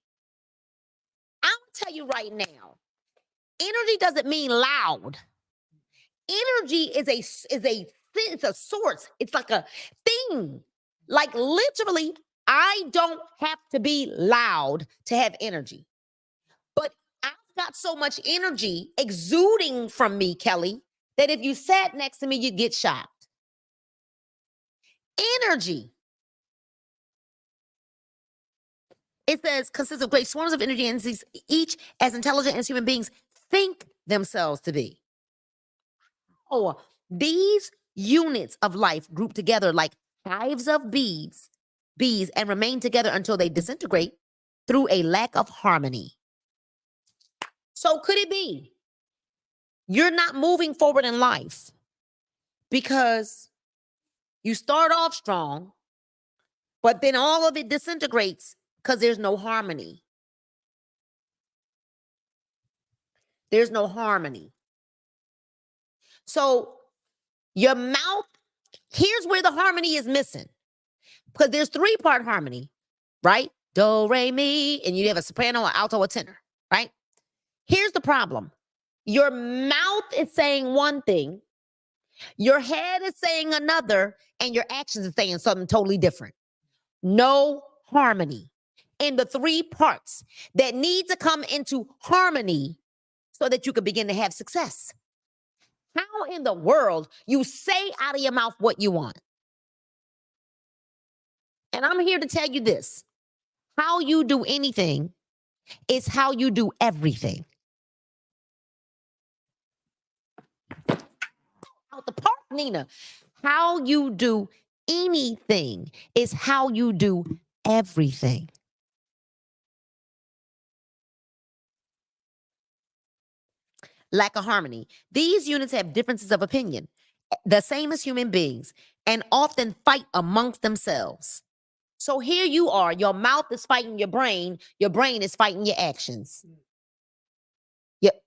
I'm gonna tell you right now, energy doesn't mean loud. Energy is a source. It's like a thing. Like literally, I don't have to be loud to have energy. But I've got so much energy exuding from me, Kelly, that if you sat next to me, you'd get shocked. Energy. It says consists of great swarms of energy entities, each as intelligent as human beings think themselves to be. Oh, these units of life group together like hives of bees, and remain together until they disintegrate through a lack of harmony. So could it be you're not moving forward in life because you start off strong, but then all of it disintegrates because there's no harmony? There's no harmony. So your mouth, here's where the harmony is missing. Because there's 3-part harmony, right? Do, re, mi, and you have a soprano, an alto, a tenor, right? Here's the problem. Your mouth is saying one thing, your head is saying another, and your actions are saying something totally different. No harmony in the 3 parts that need to come into harmony so that you can begin to have success. How in the world you say out of your mouth what you want? And I'm here to tell you this. How you do anything is how you do everything. Out the park, Nina. How you do anything is how you do everything. Lack of harmony. These units have differences of opinion, the same as human beings, and often fight amongst themselves. So here you are, your mouth is fighting your brain is fighting your actions. Yep.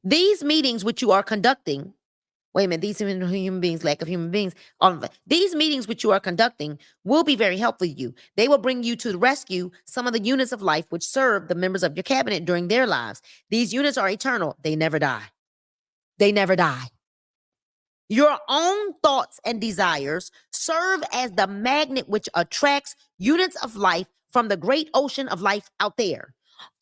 These meetings which you are conducting, wait a minute, these human beings, lack of human beings, these meetings which you are conducting will be very helpful to you. They will bring you to the rescue some of the units of life which serve the members of your cabinet during their lives. These units are eternal. They never die. They never die. Your own thoughts and desires serve as the magnet which attracts units of life from the great ocean of life out there.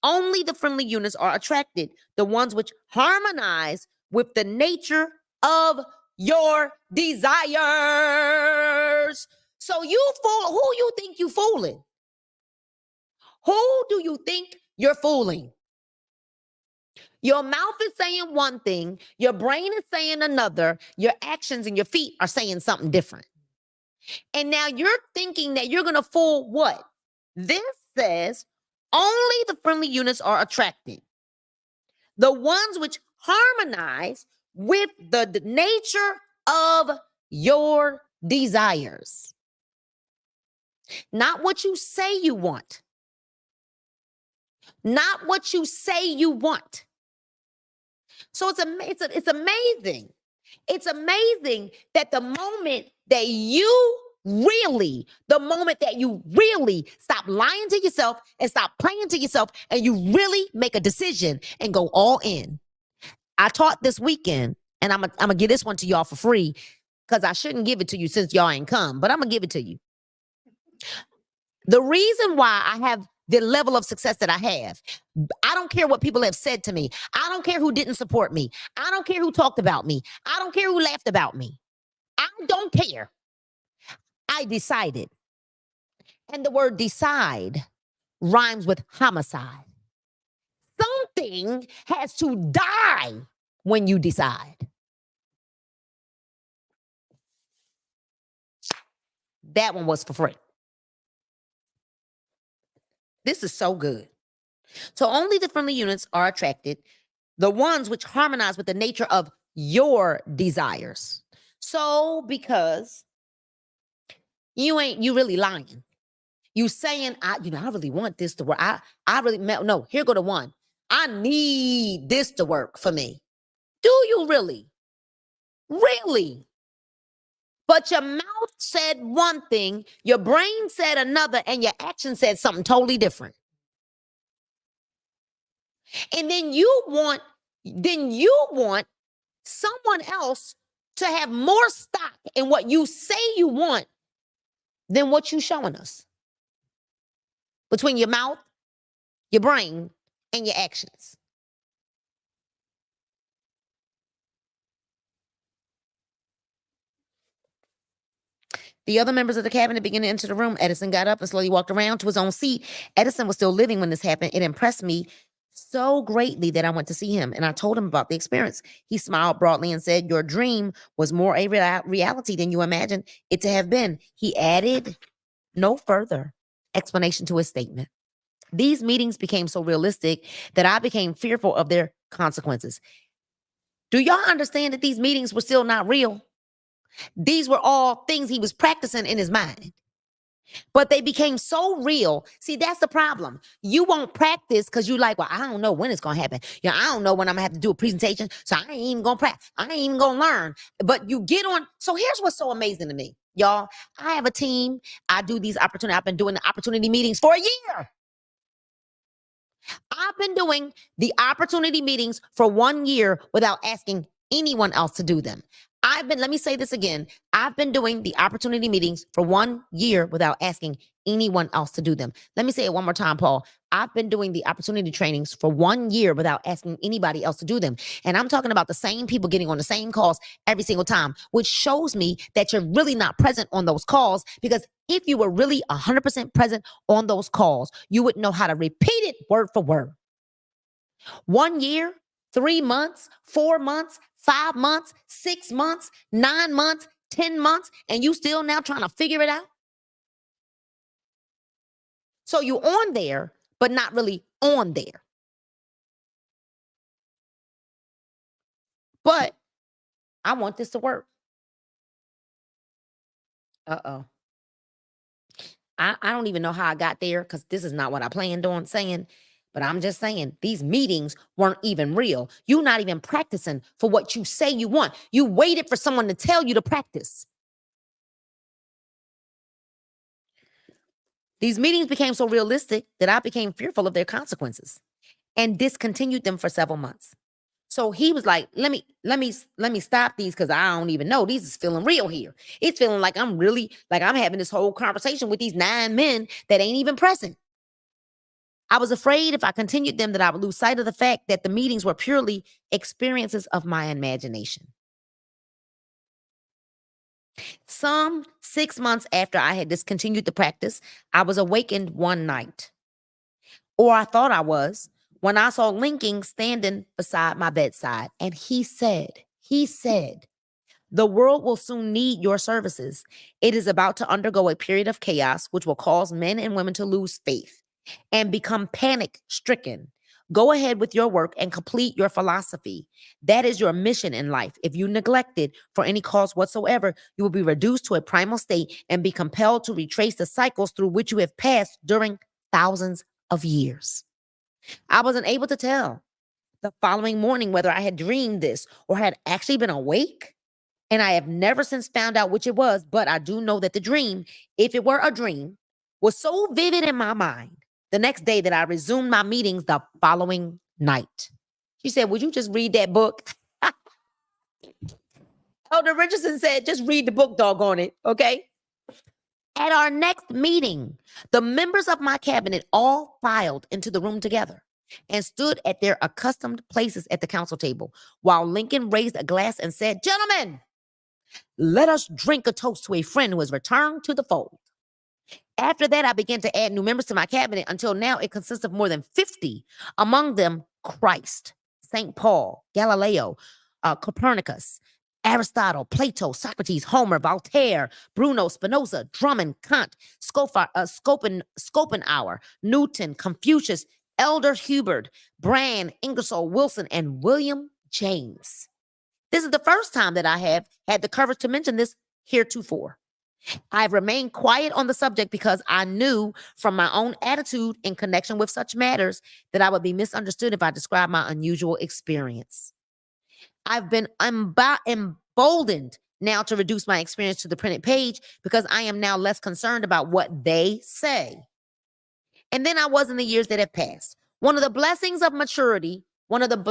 Only the friendly units are attracted, the ones which harmonize with the nature of your desires. So you fool, who you think you fooling? Who do you think you're fooling? Your mouth is saying one thing, your brain is saying another, your actions and your feet are saying something different. And now you're thinking that you're going to fool what? This says only the friendly units are attracted. The ones which harmonize with the nature of your desires. Not what you say you want. not what you say you want. So it's amazing. It's amazing that the moment that you really stop lying to yourself and stop playing to yourself and you really make a decision and go all in. I taught this weekend, and I'm gonna give this one to y'all for free because I shouldn't give it to you since y'all ain't come, but I'm gonna give it to you. The reason why I have the level of success that I have, I don't care what people have said to me. I don't care who didn't support me. I don't care who talked about me. I don't care who laughed about me. I don't care. I decided. And the word decide rhymes with homicide. Something has to die when you decide. That one was for free. This is so good. So only the friendly units are attracted, the ones which harmonize with the nature of your desires. So because you really lying. You saying, I really want this to work. No, here go the one. I need this to work for me. Do you really? Really? But your mouth said one thing, your brain said another, and your action said something totally different. And then you want someone else to have more stock in what you say you want than what you showing us. Between your mouth, your brain, and your actions. The other members of the cabinet began to enter the room. Edison got up and slowly walked around to his own seat. Edison was still living when this happened. It impressed me so greatly that I went to see him, and I told him about the experience. He smiled broadly and said, your dream was more a reality than you imagined it to have been. He added no further explanation to his statement. These meetings became so realistic that I became fearful of their consequences. Do y'all understand that these meetings were still not real? These were all things he was practicing in his mind. But they became so real. See, that's the problem. You won't practice because you're like, well, I don't know when it's going to happen. I don't know when I'm going to have to do a presentation. So I ain't even going to practice. I ain't even going to learn. But you get on. So here's what's so amazing to me, y'all. I have a team. I do these opportunities. I've been doing the opportunity meetings for a year. I've been doing the opportunity meetings for 1 year without asking anyone else to do them. Let me say this again. I've been doing the opportunity meetings for 1 year without asking anyone else to do them. Let me say it one more time, Paul. I've been doing the opportunity trainings for 1 year without asking anybody else to do them. And I'm talking about the same people getting on the same calls every single time, which shows me that you're really not present on those calls, because if you were really 100% present on those calls, you would know how to repeat it word for word. 1 year, 3 months, 4 months, 5 months, 6 months, 9 months, 10 months, and you still now trying to figure it out? So you on there, but not really on there. But I want this to work. Uh-oh. I don't even know how I got there, because this is not what I planned on saying. But I'm just saying, these meetings weren't even real. You're not even practicing for what you say you want. You waited for someone to tell you to practice. These meetings became so realistic that I became fearful of their consequences and discontinued them for several months. So he was like, let me stop these, because I don't even know. These is feeling real here. It's feeling like I'm having this whole conversation with these 9 men that ain't even present. I was afraid if I continued them that I would lose sight of the fact that the meetings were purely experiences of my imagination. Some 6 months after I had discontinued the practice, I was awakened one night, or I thought I was, when I saw Lincoln standing beside my bedside. And he said, the world will soon need your services. It is about to undergo a period of chaos, which will cause men and women to lose faith and become panic-stricken. Go ahead with your work and complete your philosophy. That is your mission in life. If you neglect it for any cause whatsoever, you will be reduced to a primal state and be compelled to retrace the cycles through which you have passed during thousands of years. I wasn't able to tell the following morning whether I had dreamed this or had actually been awake. And I have never since found out which it was, but I do know that the dream, if it were a dream, was so vivid in my mind the next day that I resumed my meetings the following night. She said, would you just read that book? Elder Richardson said, just read the book, doggone it, okay? At our next meeting, the members of my cabinet all filed into the room together and stood at their accustomed places at the council table while Lincoln raised a glass and said, gentlemen, let us drink a toast to a friend who has returned to the fold. After that, I began to add new members to my cabinet until now it consists of more than 50, among them Christ, St. Paul, Galileo, Copernicus, Aristotle, Plato, Socrates, Homer, Voltaire, Bruno, Spinoza, Drummond, Kant, Schopenhauer, Newton, Confucius, Elder Hubert, Brand, Ingersoll, Wilson, and William James. This is the first time that I have had the courage to mention this heretofore. I've remained quiet on the subject because I knew from my own attitude in connection with such matters that I would be misunderstood if I described my unusual experience. I've been emboldened now to reduce my experience to the printed page because I am now less concerned about what they say. And then I was in the years that have passed. One of the blessings of maturity, ladies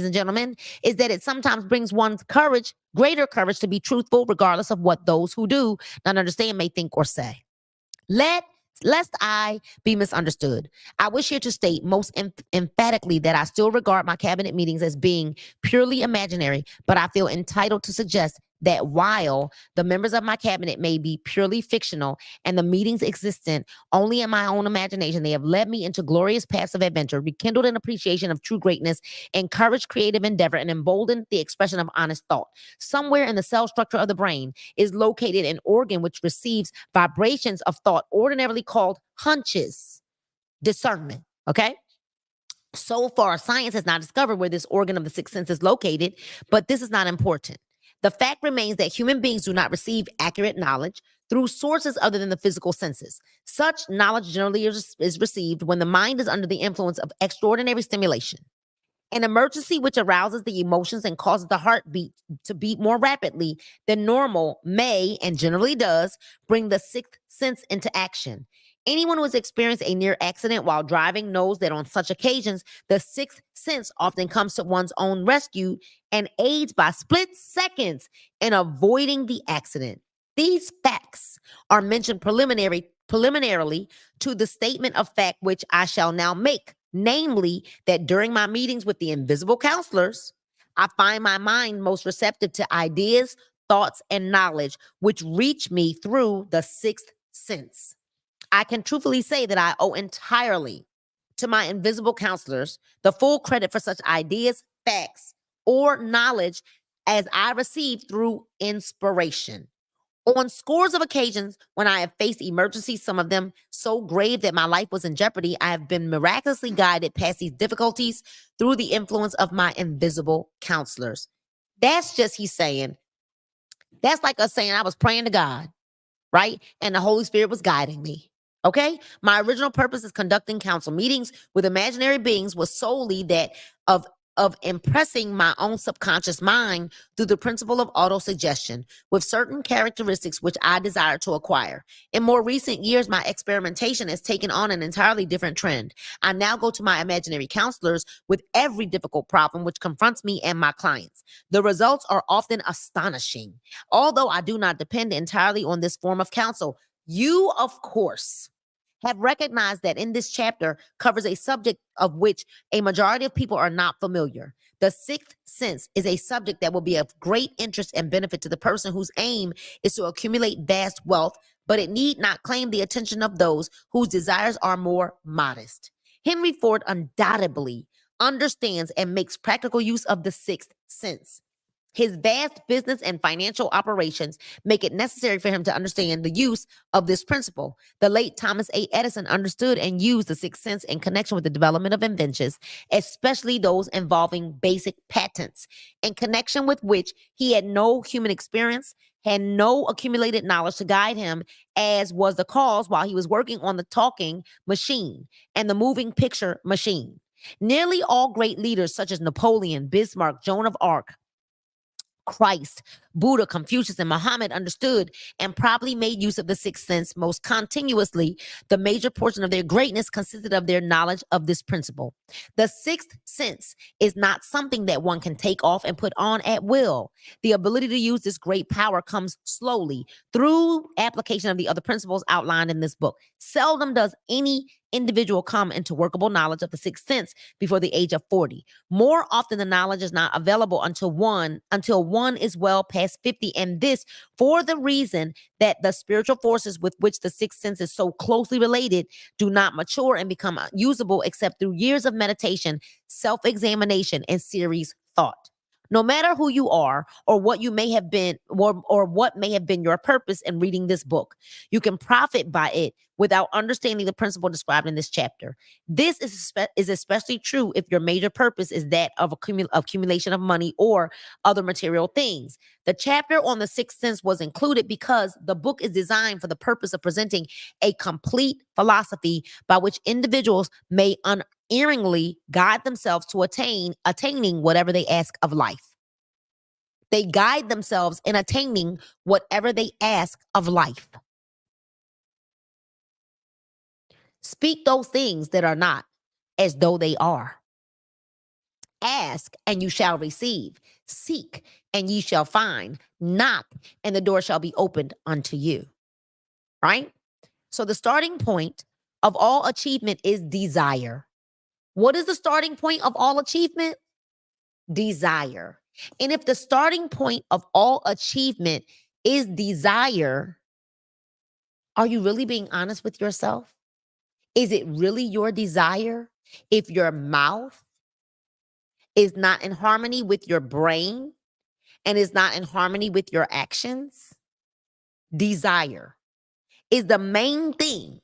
and gentlemen, is that it sometimes brings one's courage, greater courage to be truthful, regardless of what those who do not understand may think or say. Lest I be misunderstood, I wish here to state most emphatically that I still regard my cabinet meetings as being purely imaginary, but I feel entitled to suggest that while the members of my cabinet may be purely fictional and the meetings existent only in my own imagination, they have led me into glorious paths of adventure, rekindled an appreciation of true greatness, encouraged creative endeavor, and emboldened the expression of honest thought. Somewhere in the cell structure of the brain is located an organ which receives vibrations of thought, ordinarily called hunches, discernment, okay? So far, science has not discovered where this organ of the sixth sense is located, but this is not important. The fact remains that human beings do not receive accurate knowledge through sources other than the physical senses. Such knowledge generally is received when the mind is under the influence of extraordinary stimulation. An emergency which arouses the emotions and causes the heartbeat to beat more rapidly than normal may, and generally does, bring the sixth sense into action. Anyone who has experienced a near accident while driving knows that on such occasions, the sixth sense often comes to one's own rescue and aids by split seconds in avoiding the accident. These facts are mentioned preliminarily to the statement of fact which I shall now make, namely that during my meetings with the invisible counselors, I find my mind most receptive to ideas, thoughts, and knowledge which reach me through the sixth sense. I can truthfully say that I owe entirely to my invisible counselors the full credit for such ideas, facts, or knowledge as I received through inspiration. On scores of occasions when I have faced emergencies, some of them so grave that my life was in jeopardy, I have been miraculously guided past these difficulties through the influence of my invisible counselors. That's just he's saying. That's like us saying I was praying to God, right? And the Holy Spirit was guiding me. Okay. My original purpose is conducting council meetings with imaginary beings was solely that of impressing my own subconscious mind through the principle of autosuggestion with certain characteristics which I desire to acquire. In more recent years, my experimentation has taken on an entirely different trend. I now go to my imaginary counselors with every difficult problem which confronts me and my clients. The results are often astonishing. Although I do not depend entirely on this form of counsel, you, of course, have recognized that in this chapter covers a subject of which a majority of people are not familiar. The sixth sense is a subject that will be of great interest and benefit to the person whose aim is to accumulate vast wealth, but it need not claim the attention of those whose desires are more modest. Henry Ford undoubtedly understands and makes practical use of the sixth sense. His vast business and financial operations make it necessary for him to understand the use of this principle. The late Thomas A. Edison understood and used the sixth sense in connection with the development of inventions, especially those involving basic patents, in connection with which he had no human experience, had no accumulated knowledge to guide him, as was the cause while he was working on the talking machine and the moving picture machine. Nearly all great leaders, such as Napoleon, Bismarck, Joan of Arc, Christ, Buddha, Confucius, and Muhammad, understood and probably made use of the sixth sense most continuously. The major portion of their greatness consisted of their knowledge of this principle. The sixth sense is not something that one can take off and put on at will. The ability to use this great power comes slowly through application of the other principles outlined in this book. Seldom does any individual come into workable knowledge of the sixth sense before the age of 40. More often, the knowledge is not available until one is well past 50, and this for the reason that the spiritual forces with which the sixth sense is so closely related do not mature and become usable except through years of meditation, self-examination, and serious thought. No matter who you are or what you may have been or what may have been your purpose in reading this book, you can profit by it without understanding the principle described in this chapter. This is especially true if your major purpose is that of accumulation of money or other material things. The chapter on the sixth sense was included because the book is designed for the purpose of presenting a complete philosophy by which individuals may unerringly guide themselves to attaining whatever they ask of life. They guide themselves in attaining whatever they ask of life. Speak those things that are not as though they are. Ask, and you shall receive. Seek, and ye shall find. Knock, and the door shall be opened unto you. Right? So the starting point of all achievement is desire. What is the starting point of all achievement? Desire. And if the starting point of all achievement is desire, are you really being honest with yourself? Is it really your desire if your mouth is not in harmony with your brain and is not in harmony with your actions? Desire is the main thing.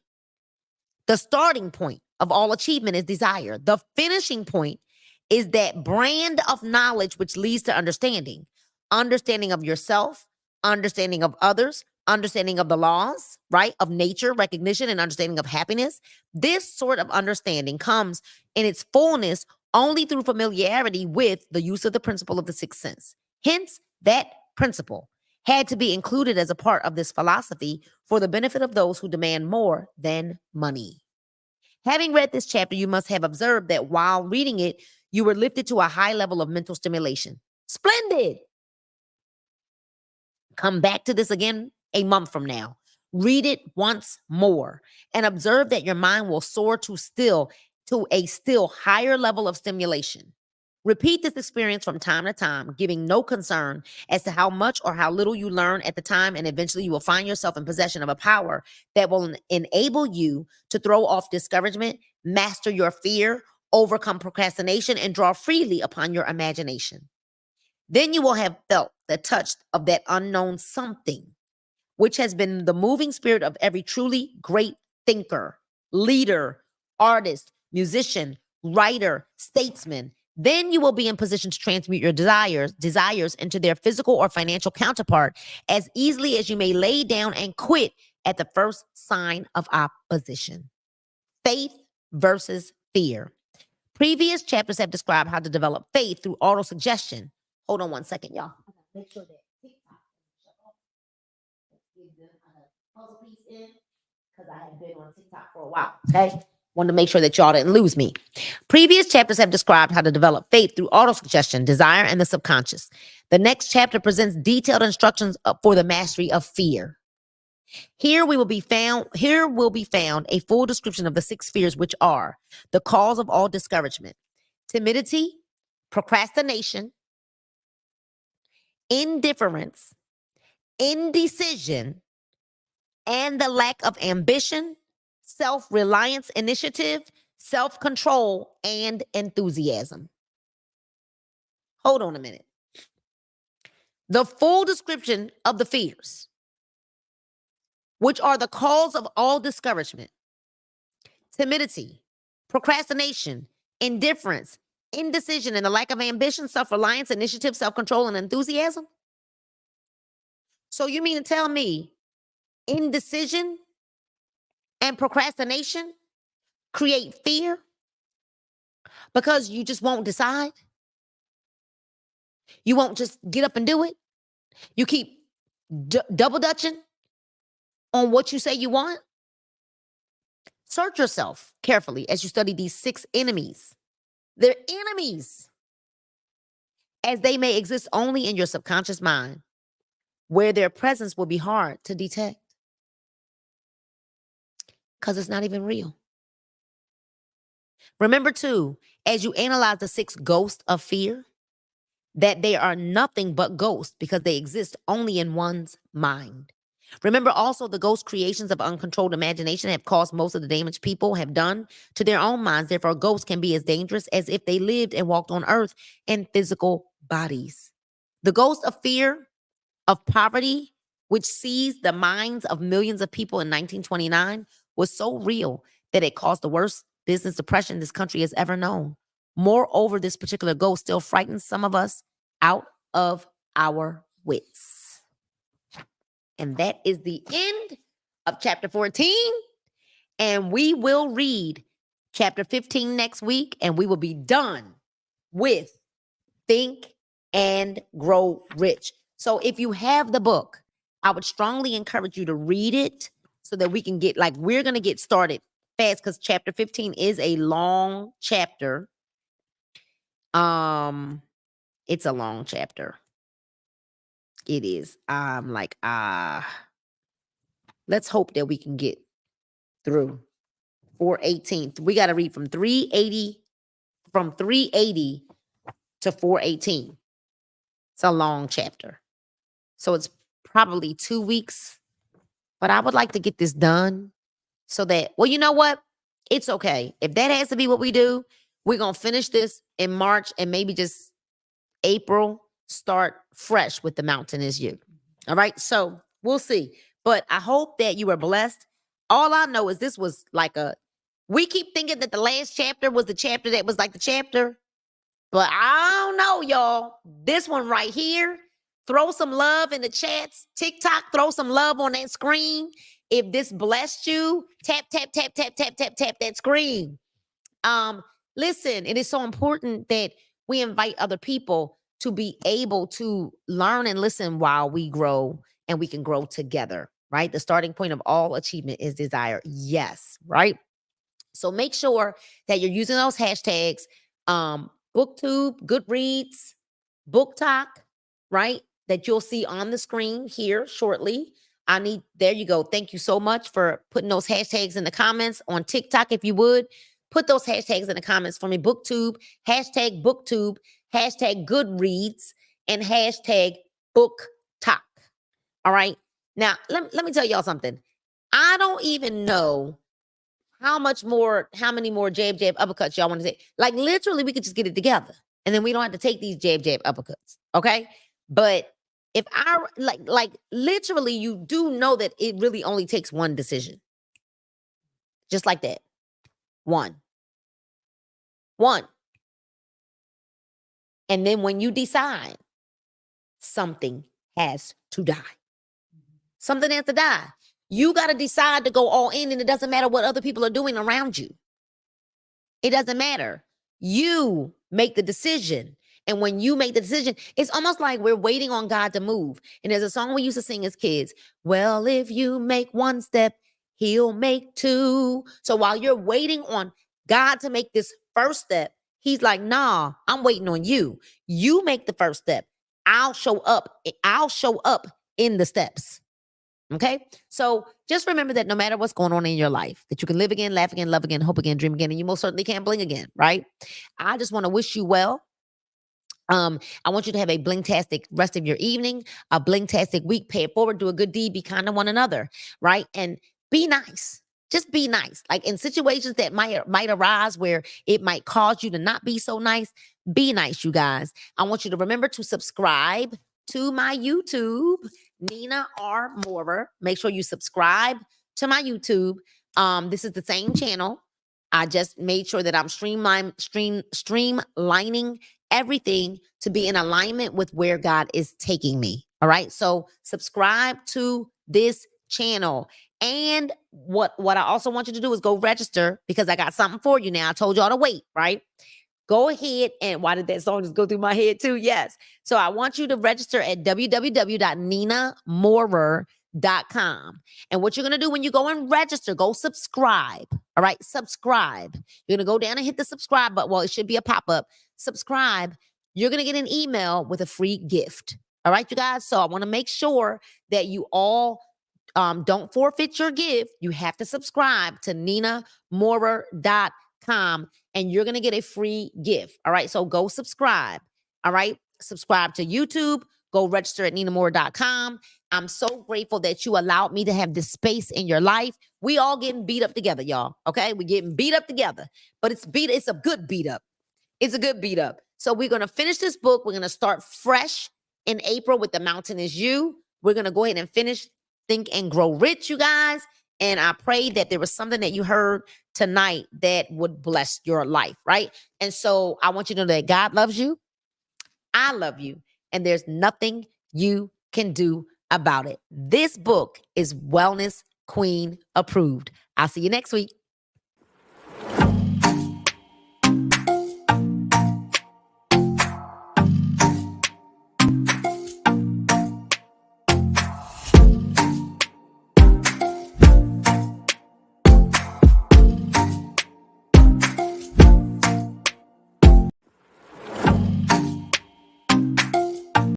The starting point of all achievement is desire. The finishing point is that brand of knowledge which leads to understanding. Understanding of yourself, understanding of others, understanding of the laws, right, of nature, recognition, and understanding of happiness. This sort of understanding comes in its fullness only through familiarity with the use of the principle of the sixth sense. Hence, that principle had to be included as a part of this philosophy for the benefit of those who demand more than money. Having read this chapter, you must have observed that while reading it, you were lifted to a high level of mental stimulation. Splendid. Come back to this again a month from now. Read it once more and observe that your mind will soar to a still higher level of stimulation. Repeat this experience from time to time, giving no concern as to how much or how little you learn at the time, and eventually you will find yourself in possession of a power that will enable you to throw off discouragement, master your fear, overcome procrastination, and draw freely upon your imagination. Then you will have felt the touch of that unknown something, which has been the moving spirit of every truly great thinker, leader, artist, musician, writer, statesman. Then you will be in position to transmute your desires into their physical or financial counterpart as easily as you may lay down and quit at the first sign of opposition. Faith versus fear. Previous chapters have described how to develop faith through autosuggestion. Hold on one second, y'all. Make sure that TikTok shut off. Let's give them a puzzle piece in because I have been on TikTok for a while. Okay. Wanted to make sure that y'all didn't lose me. Previous chapters have described how to develop faith through autosuggestion, desire, and the subconscious. The next chapter presents detailed instructions for the mastery of fear. Here will be found a full description of the 6 fears, which are the cause of all discouragement: timidity, procrastination, indifference, indecision, and the lack of ambition, self-reliance, initiative, self-control, and enthusiasm. Hold on a minute. The full description of the fears, which are the cause of all discouragement, timidity, procrastination, indifference, indecision, and the lack of ambition, self-reliance, initiative, self-control, and enthusiasm. So you mean to tell me indecision and procrastination create fear because you just won't decide? You won't just get up and do it? You keep double dutching on what you say you want? Search yourself carefully as you study these 6 enemies. They're enemies, as they may exist only in your subconscious mind, where their presence will be hard to detect because it's not even real. Remember, too, as you analyze the 6 ghosts of fear, that they are nothing but ghosts because they exist only in one's mind. Remember also, the ghost creations of uncontrolled imagination have caused most of the damage people have done to their own minds. Therefore, ghosts can be as dangerous as if they lived and walked on earth in physical bodies. The ghost of fear of poverty, which seized the minds of millions of people in 1929, was so real that it caused the worst business depression this country has ever known. Moreover, this particular ghost still frightens some of us out of our wits. And that is the end of chapter 14. And we will read chapter 15 next week, and we will be done with Think and Grow Rich. So if you have the book, I would strongly encourage you to read it so that we can get, we're going to get started fast because chapter 15 is a long chapter. It's a long chapter. It is. Let's hope that we can get through 418. We got to read from 380 to 418. It's a long chapter. So it's probably 2 weeks, but I would like to get this done so that, well, you know what? It's okay. If that has to be what we do, we're going to finish this in March and maybe just April, start fresh with The Mountain Is You. All right. So we'll see. But I hope that you were blessed. All I know is this was we keep thinking that the last chapter was the chapter that was like the chapter. But I don't know, y'all. This one right here, throw some love in the chats. TikTok, throw some love on that screen. If this blessed you, tap, tap, tap, tap, tap, tap, tap that screen. Listen, it is so important that we invite other people to be able to learn and listen while we grow, and we can grow together, right? The starting point of all achievement is desire. Yes, right? So make sure that you're using those hashtags, BookTube, Goodreads, BookTok, right? That you'll see on the screen here shortly. There you go. Thank you so much for putting those hashtags in the comments on TikTok. If you would, put those hashtags in the comments for me. BookTube, hashtag BookTube, hashtag Goodreads, and hashtag BookTok. All right. Now, let me tell y'all something. I don't even know how many more jab, jab, uppercuts y'all want to say. Literally, we could just get it together. And then we don't have to take these jab, jab, uppercuts. Okay. But if literally, you do know that it really only takes one decision. Just like that. One. And then when you decide, something has to die. Something has to die. You got to decide to go all in, and it doesn't matter what other people are doing around you. It doesn't matter. You make the decision. And when you make the decision, it's almost like we're waiting on God to move. And there's a song we used to sing as kids. Well, if you make one step, he'll make two. So while you're waiting on God to make this first step, he's like, nah, I'm waiting on you. You make the first step. I'll show up. I'll show up in the steps. Okay. So just remember that no matter what's going on in your life, that you can live again, laugh again, love again, hope again, dream again, and you most certainly can bling again. Right. I just want to wish you well. I want you to have a blingtastic rest of your evening, a blingtastic week. Pay it forward, do a good deed, be kind to one another. Right. And be nice. Just be nice. In situations that might arise where it might cause you to not be so nice, be nice, you guys. I want you to remember to subscribe to my YouTube, Nina R. Moorer. Make sure you subscribe to my YouTube. This is the same channel. I just made sure that I'm streamlining everything to be in alignment with where God is taking me. All right. So subscribe to this channel. And what I also want you to do is go register, because I got something for you now. I told y'all to wait, right? Go ahead. And why did that song just go through my head too? Yes. So I want you to register at www.ninamoorer.com. And what you're going to do when you go and register, go subscribe. All right. Subscribe. You're going to go down and hit the subscribe button. Well, it should be a pop-up. Subscribe. You're going to get an email with a free gift. All right, you guys. So I want to make sure that you all don't forfeit your gift. You have to subscribe to ninamoorer.com. And you're going to get a free gift. All right. So go subscribe. All right. Subscribe to YouTube. Go register at ninamoorer.com. I'm so grateful that you allowed me to have this space in your life. We all getting beat up together, y'all. Okay. We're getting beat up together, but it's a good beat up. It's a good beat up. So we're going to finish this book. We're going to start fresh in April with The Mountain Is You. We're going to go ahead and finish Think and Grow Rich, you guys. And I pray that there was something that you heard tonight that would bless your life, right? And so I want you to know that God loves you. I love you. And there's nothing you can do about it. This book is Wellness Queen approved. I'll see you next week.